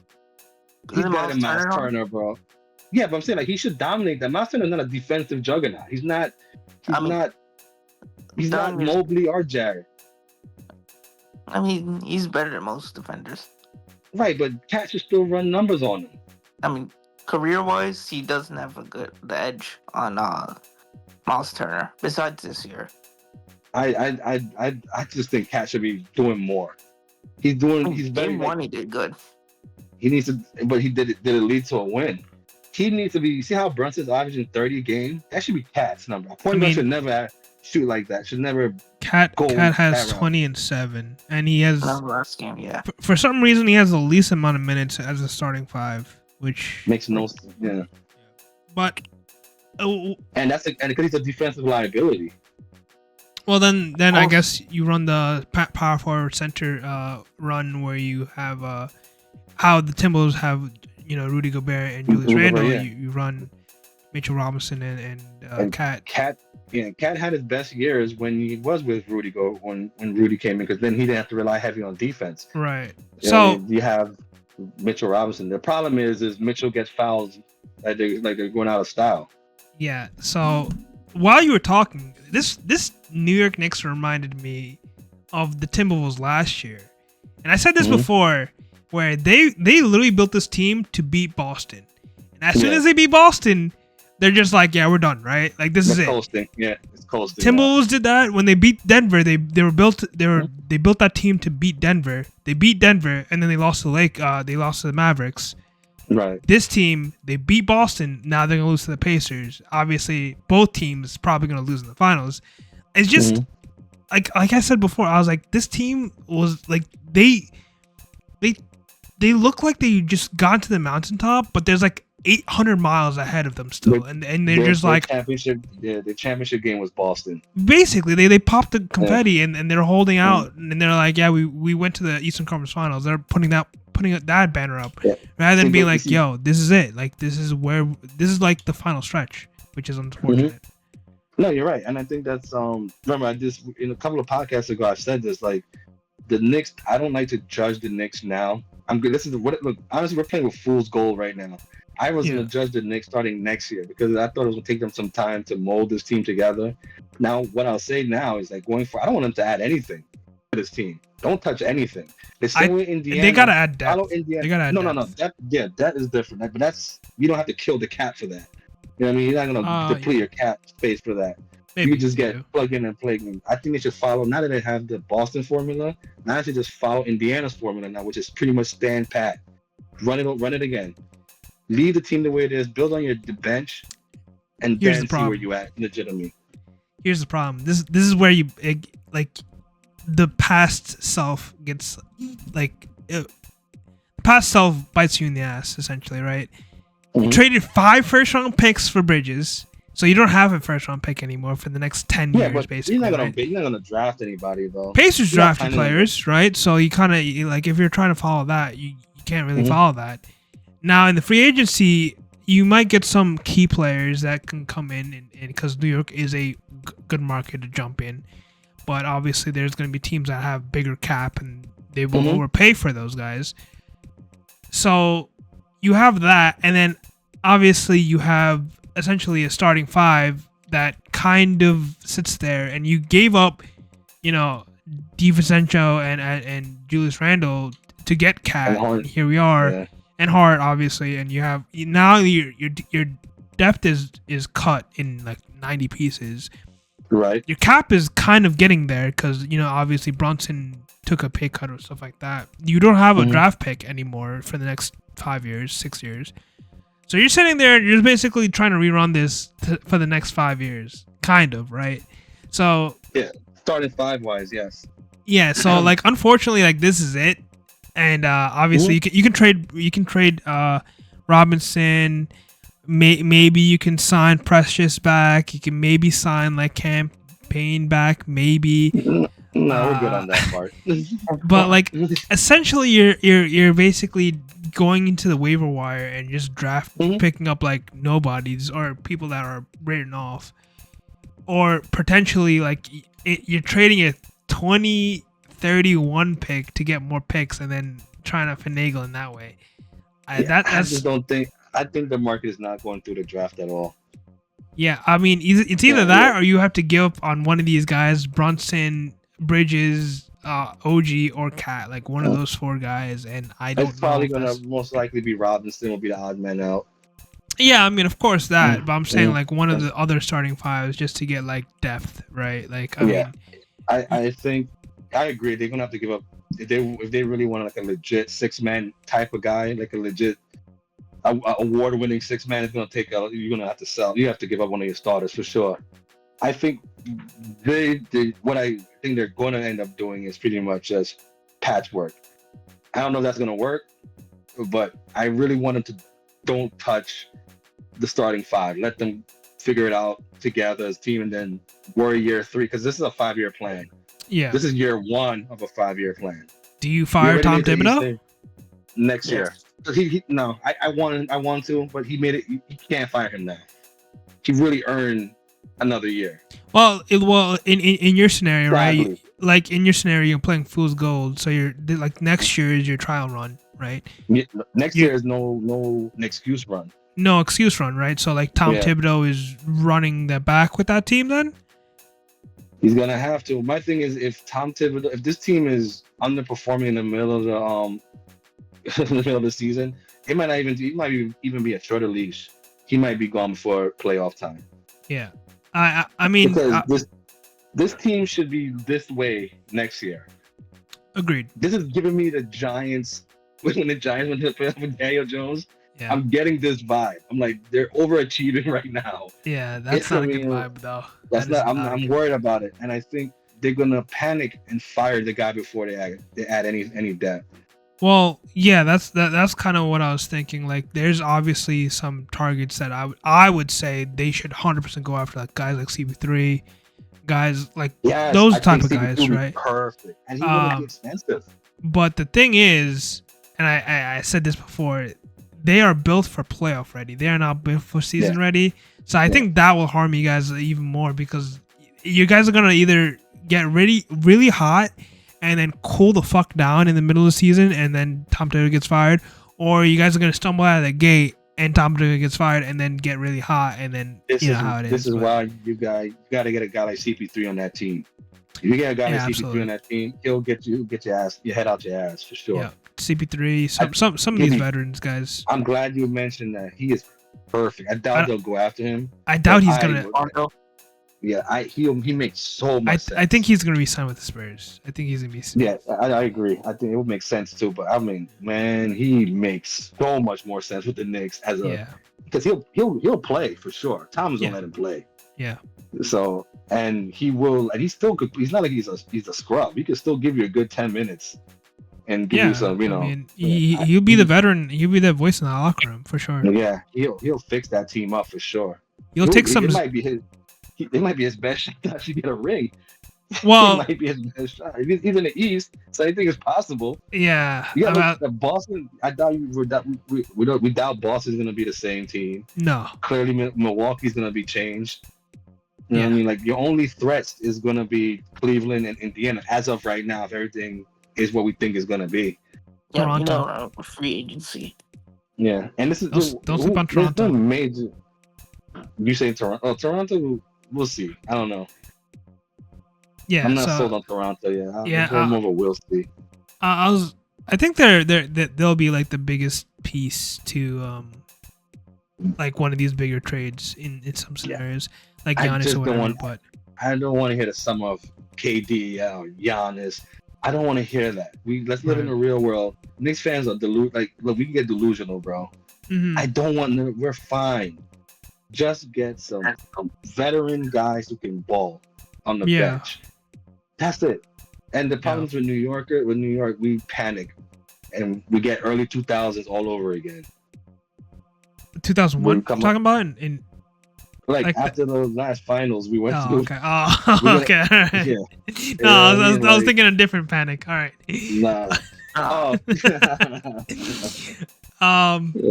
He's better than Miles Turner, bro. Yeah, but I'm saying like he should dominate that. Miles Turner's not a defensive juggernaut. He's not Mobley or Jarrett. I mean, he's better than most defenders. Right, but Cat should still run numbers on him. I mean, career-wise, he doesn't have the edge on Miles Turner. Besides this year, I just think Cat should be doing more. He's very. Game one, he did good. He needs to, but he did it lead to a win. He needs to be. You see how Brunson's averaging 30 a game? That should be Cat's number. A point guard should never shoot like that. Should never. Cat has 20 and 7, and he has last game. Yeah. For some reason, he has the least amount of minutes as a starting five, which makes no sense. Yeah. But and that's because he's a defensive liability. Well, then I guess you run the power forward center run where you have how the Timberwolves have Rudy Gobert and Julius Randle. Yeah. You run Mitchell Robinson and Cat. Cat had his best years when he was with Rudy when Rudy came in, because then he didn't have to rely heavy on defense. Right. You have Mitchell Robinson. The problem is Mitchell gets fouls like they're going out of style. Yeah. So while you were talking, this New York Knicks reminded me of the Timberwolves last year, and I said this before, where they literally built this team to beat Boston, and as soon as they beat Boston, they're just like, yeah, we're done, right? Like this is it. Coasting. Yeah, it's coasting. Timberwolves did that when they beat Denver. They built that team to beat Denver. They beat Denver, and then they lost to they lost to the Mavericks. Right. This team, they beat Boston. Now they're gonna lose to the Pacers. Obviously, both teams probably gonna lose in the finals. It's just like I said before. I was like, this team was like they look like they just got to the mountaintop, but there's like 800 miles ahead of them still, and they're just like the championship game was Boston. Basically, they popped the confetti and they're holding out, and they're like, yeah, we went to the Eastern Conference Finals. They're putting that banner up rather than being like, yo, this is it. Like this is like the final stretch, which is unfortunate. No, you're right, and I think that's remember I just in a couple of podcasts ago I said this like the Knicks. I don't like to judge the Knicks now. I'm good. This is what look. Honestly, we're playing with fool's gold right now. I was gonna judge the Knicks starting next year because I thought it was gonna take them some time to mold this team together. Now, what I'll say now is like going for. I don't want them to add anything to this team. Don't touch anything. The same way Indiana. They gotta add depth. Follow Indiana. They gotta add no. That is different. But that's you don't have to kill the cap for that. You know what I mean? You're not gonna deplete your cap space for that. Maybe you just get plug in and play. I think they should follow. Now that they have the Boston formula, now they should just follow Indiana's formula now, which is pretty much stand pat, run it again, leave the team the way it is, build on the bench, and then see where you at legitimately. Here's the problem. This is where you like the past self gets like past self bites you in the ass essentially, right? You traded 5 first-round picks for Bridges, so you don't have a first-round pick anymore for the next 10 years, basically. You're not gonna draft anybody though. Pacers drafted players, right? So you kind of like if you're trying to follow that, you can't really follow that. Now in the free agency, you might get some key players that can come in, and because New York is a good market to jump in, but obviously there's going to be teams that have bigger cap and they will overpay for those guys. So you have that, and then obviously you have essentially a starting 5 that kind of sits there, and you gave up, DiVincenzo and Julius Randle to get Cat. And here we are, and Hart obviously, and you have now your depth is cut in like 90 pieces. Right. Your cap is kind of getting there because obviously Brunson took a pay cut or stuff like that. You don't have a draft pick anymore for the next 5 years, 6 years. So you're sitting there, you're basically trying to rerun this for the next 5 years, kind of, right? So yeah, starting 5-wise, yes. Yeah, so like unfortunately, like this is it, and obviously you can trade Robinson. Maybe you can sign Precious back. You can maybe sign like Campaign back. Maybe. No, we're good on that part. But like essentially, you're basically going into the waiver wire and just picking up like nobodies or people that are written off, or potentially like you're trading a 2031 pick to get more picks and then trying to finagle in that way. I just don't think. I think the market is not going through the draft at all. Yeah, I mean, it's either that or you have to give up on one of these guys, Brunson, Bridges, OG, or Cat, like one of those 4 guys, and I don't know. It's probably going to most likely be Robinson will be the odd man out. Yeah, I mean, of course that, but I'm saying like one of the other starting 5s just to get like depth, right? Like, I mean, I think I agree. They're going to have to give up if they really want like a legit 6-man type of guy, like a legit award-winning 6-man. It's going to take you're going to have to sell. You have to give up one of your starters for sure. I think what I think they're going to end up doing is pretty much just patchwork. I don't know if that's going to work, but I really want them to don't touch the starting 5. Let them figure it out together as a team, and then worry year 3 because this is a 5-year plan. Yeah, this is year 1 of a 5-year plan. Do you fire Tom Thibodeau next year? No, I want to, but he made it. You can't fire him now. He really earned another year. Well, in your scenario, exactly. Right? Like in your scenario, you're playing fool's gold, so you're like next year is your trial run, right? Yeah, next year is no excuse run. No excuse run, right? So like Tom Thibodeau is running the back with that team, then he's gonna have to. My thing is, if this team is underperforming in the middle of the season, it might even be a shorter leash. He might be gone before playoff time. Yeah, I mean, because this team should be this way next year. Agreed. This is giving me the Giants when they play up with Daniel Jones. Yeah. I'm getting this vibe. I'm like, they're overachieving right now. Yeah, that's not a good vibe though. I'm worried about it, and I think they're gonna panic and fire the guy before they add any depth. Well, yeah, that's kind of what I was thinking. Like, there's obviously some targets that I would say they should 100% go after, like guys like CP3, guys like those type of guys, right? Perfect, and he wouldn't be expensive. But the thing is, and I said this before, they are built for playoff ready. They are not built for season ready. So I think that will harm you guys even more because you guys are gonna either get really hot and then cool the fuck down in the middle of the season, and then Tom Thibodeau gets fired, or you guys are gonna stumble out of the gate and Tom Thibodeau gets fired, and then get really hot, and then how it is. This is why you gotta get a guy like CP3 on that team. If you get a guy like CP3 on that team, he'll get your head out your ass for sure. Yeah, CP3, some of these veterans guys. I'm glad you mentioned that. He is perfect. I doubt they'll go after him. I doubt he's gonna. Yeah, he makes so much sense. I think he's gonna be signed with the Spurs. I think he's gonna be. Yeah, I agree. I think it would make sense too. But I mean, man, he makes so much more sense with the Knicks because he'll play for sure. Tom's gonna let him play. Yeah. So he will, and he still could. He's not like he's a scrub. He could still give you a good 10 minutes and give you some. I mean, he'll be the veteran. He'll be the voice in the locker room for sure. Yeah, he'll fix that team up for sure. He'll take some. It might be his. It might be his best shot to actually get a ring. Well, it might be his best shot. He's in the East, so I think it's possible. Yeah. Boston. I doubt we doubt Boston's gonna be the same team. No. Clearly, Milwaukee's gonna be changed. You know what I mean? Like your only threats is gonna be Cleveland and Indiana as of right now. If everything is what we think is gonna be. Yeah, Toronto. Free agency. Yeah, and this is don't sleep on Toronto. Major. You say Toronto? Oh, Toronto. We'll see. I don't know. Yeah, I'm not sold on Toronto yet. I'm more of a we'll see. I think they'll be like the biggest piece to like one of these bigger trades in some scenarios, like Giannis or whatever. But I don't want to hear the sum of KD, Giannis. I don't want to hear that. Let's live in the real world. Knicks fans are look, we can get delusional, bro. Mm-hmm. I don't want. We're fine. Just get some veteran guys who can ball on the bench. That's it. And the problems with New York, we panic and we get early 2000s all over again. 2001? Talking about in after the last finals, we went to. Okay. Okay. All right. Yeah. No, I was thinking a different panic. All right. Nah. Oh.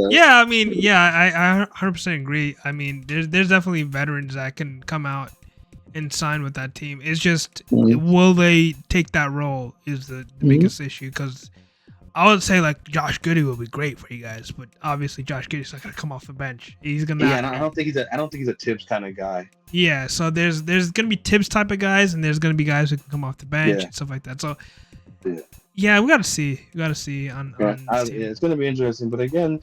Yeah, I mean, I 100% agree. I mean, there's definitely veterans that can come out and sign with that team. It's just, will they take that role is the biggest issue. Because I would say like Josh Giddey will be great for you guys, but obviously Josh Giddey's not gonna come off the bench. He's gonna. Yeah, I don't think he's a Tibbs kind of guy. Yeah, so there's gonna be Tibbs type of guys, and there's gonna be guys who can come off the bench and stuff like that. So. Yeah, we gotta see. on it's gonna be interesting. But again,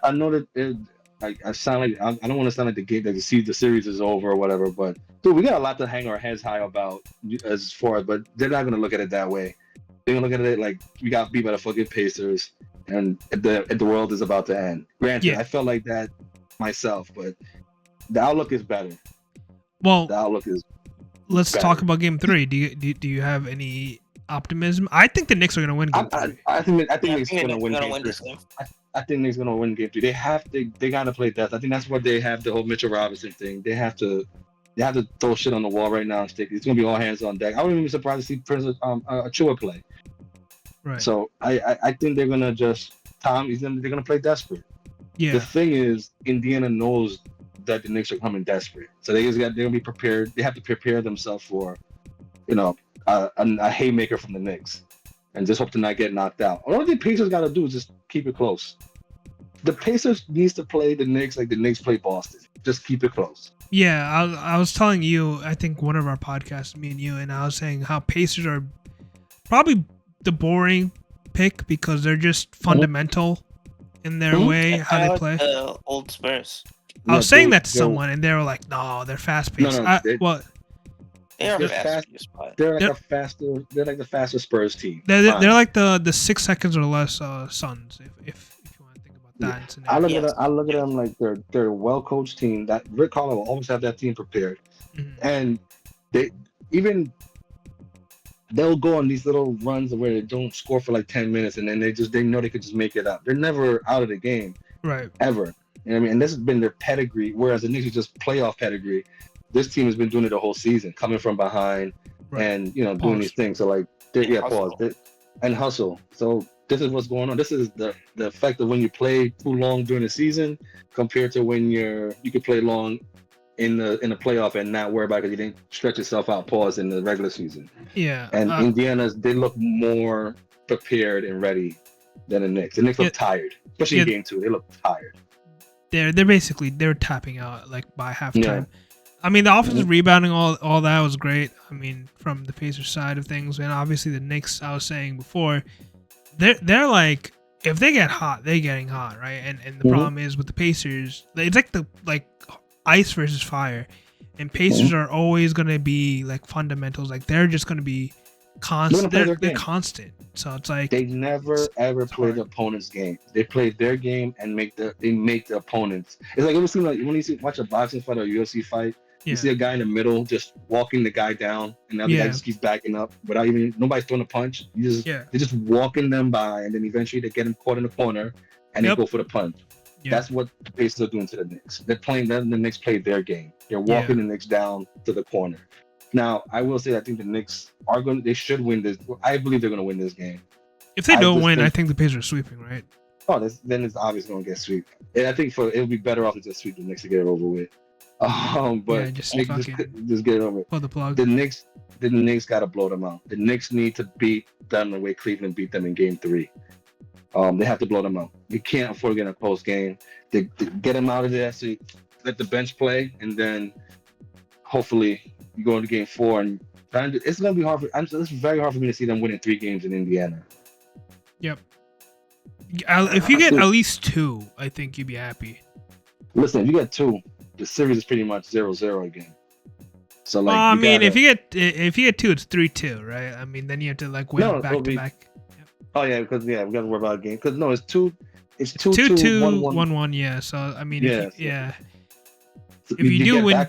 I know that I sound like I don't want to sound like the series is over or whatever. But dude, we got a lot to hang our heads high about as far. But they're not gonna look at it that way. They're gonna look at it like we got beat by the fucking Pacers, and the world is about to end. Granted, I felt like that myself, but the outlook is better. Well, the outlook is. Let's talk about Game 3. Do you have any optimism? I think the Knicks are going to win Game 3. I think Knicks are going to win Game 3. I think Knicks are going to win Game 3. They got to play death. I think that's what they have, the whole Mitchell Robinson thing. They have to throw shit on the wall right now and stick. It's going to be all hands on deck. I wouldn't be surprised to see Prince Achua play. Right. So I think they're going to they're going to play desperate. Yeah. The thing is, Indiana knows that the Knicks are coming desperate. So they're going to be prepared. They have to prepare themselves for, a haymaker from the Knicks, and just hope to not get knocked out. All the Pacers got to do is just keep it close. The Pacers needs to play the Knicks like the Knicks play Boston. Just keep it close. Yeah, I was telling you, I think one of our podcasts, me and you, and I was saying how Pacers are probably the boring pick because they're just fundamental in their way, how they play. Old Spurs. I was saying that to someone, and they were like, "No, they're fast paced." They're fast. They're like the faster Spurs team. They're like the 6 seconds or less Suns, if you want to think about that. Yeah. I look at them like they're a well coached team. That Rick Carlisle will always have that team prepared, and they'll go on these little runs where they don't score for like 10 minutes, and then they know they could just make it up. They're never out of the game, right? Ever. You know what I mean? And this has been their pedigree. Whereas the Knicks is just playoff pedigree. This team has been doing it the whole season, coming from behind and doing these things. So like, and hustle. So this is what's going on. This is the effect of when you play too long during the season compared to when you can play long in the playoff and not worry about it because you didn't stretch yourself out, pause in the regular season. Yeah. And they look more prepared and ready than the Knicks. The Knicks look tired, especially in game 2. They look tired. They're tapping out like by halftime. Yeah. I mean, the offensive rebounding, all that was great. I mean, from the Pacers side of things, and obviously the Knicks. I was saying before, they're like, if they get hot, they're getting hot, right? And the problem is with the Pacers, it's like ice versus fire, and Pacers are always gonna be like fundamentals. Like they're just gonna be constant. They're constant. So it's like they never ever play the opponent's game. They play their game and make the opponents. It's like it seems like when you watch a boxing fight or a UFC fight. You see a guy in the middle just walking the guy down, and the other guy just keeps backing up without even nobody's throwing a punch. They're just walking them by, and then eventually they get him caught in the corner, and they go for the punch. That's what the Pacers are doing to the Knicks. They're playing them. The Knicks play their game. They're walking the Knicks down to the corner. Now, I will say I think the Knicks are going. They should win this. I believe they're going to win this game. If they don't win, I think the Pacers are sweeping, right? Oh, then it's obviously going to get swept. And I think it'll be better off to just sweep the Knicks to get it over with. But just get it over. Pull the plug. The Knicks got to blow them out. The Knicks need to beat them the way Cleveland beat them in Game 3. They have to blow them out. You can't afford getting a close game. They get them out of there. So you let the bench play, and then hopefully you go into Game 4. And it's going to be hard. It's very hard for me to see them winning 3 games in Indiana. Yep. If you get at least 2, I think you'd be happy. Listen, if you get 2. The series is pretty much 0-0 again. So like, I mean, if you get 2, it's 3-2, right? I mean, then you have to like win back to back. Oh yeah, because we got to worry about a game. Because no, it's 2-2, 1-1. Yeah. So I mean, if you do win,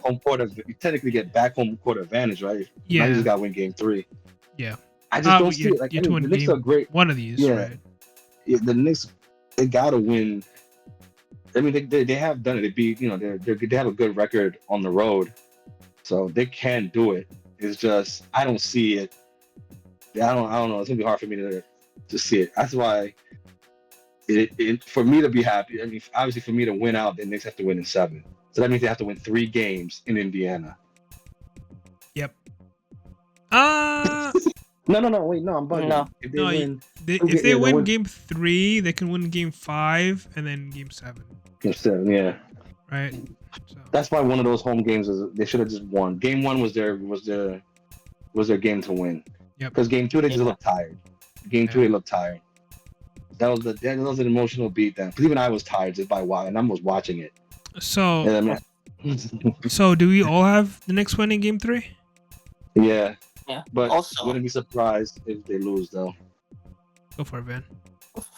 you technically get back home court advantage, right? Yeah. Now you just got to win Game 3. Yeah. I just don't see it. Like, the Knicks are great. One of these, right? Yeah, the Knicks, they got to win. I mean, they have done it. They beat, they have a good record on the road, so they can do it. It's just I don't see it. I don't know. It's gonna be hard for me to see it. That's why for me to be happy. I mean, obviously for me to win out, the Knicks have to win in 7. So that means they have to win 3 games in Indiana. Yep. No, wait, no, I'm bugging. No. If they win Game 3, they can win Game 5 and then Game 7. Game 7, yeah. Right. So. That's why one of those home games they should have just won. Game 1 was their game to win. Yep. Because Game 2 they just looked tired. Game 2 they looked tired. That was an emotional beatdown. Because even I was tired just by watching, and I was watching it. So. So do we all have the Knicks winning Game 3? Yeah. Yeah. But also, wouldn't be surprised if they lose though. Go for it, Van.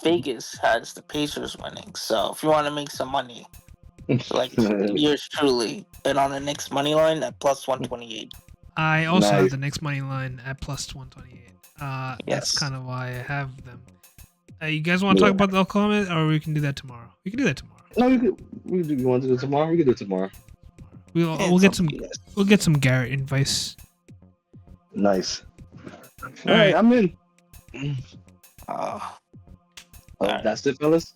Vegas has the Pacers winning, so if you want to make some money, like yours truly, bet on the Knicks money line at plus 128. I also have the Knicks money line at plus 128. That's kind of why I have them. You guys want to talk about the Oklahoma, or we can do that tomorrow? We can do that tomorrow. No, you want to do it tomorrow? We can do it tomorrow. We'll get some Garrett advice. Nice. All right, I'm in. That's it, fellas.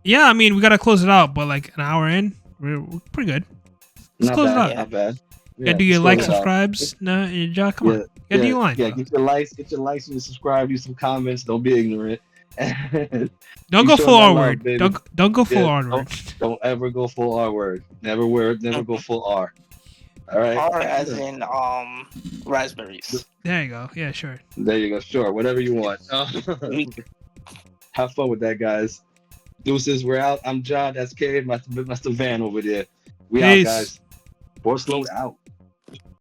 Yeah, I mean we gotta close it out, but like an hour in, we're pretty good. Let's close it out. Not bad. You gotta do your likes, subscribes. No, Jack, come on. You gotta do your line. Yeah, get your likes, you subscribe, you some comments. Don't be ignorant. Don't go full R word. Don't go full R word. Don't ever go full R word. Never go full R. All right. R as in raspberries. There you go. Yeah, sure. There you go. Sure, whatever you want. Have fun with that, guys. Deuces, we're out. I'm John. That's K. Master Van over there. We out, guys. Sportsload out.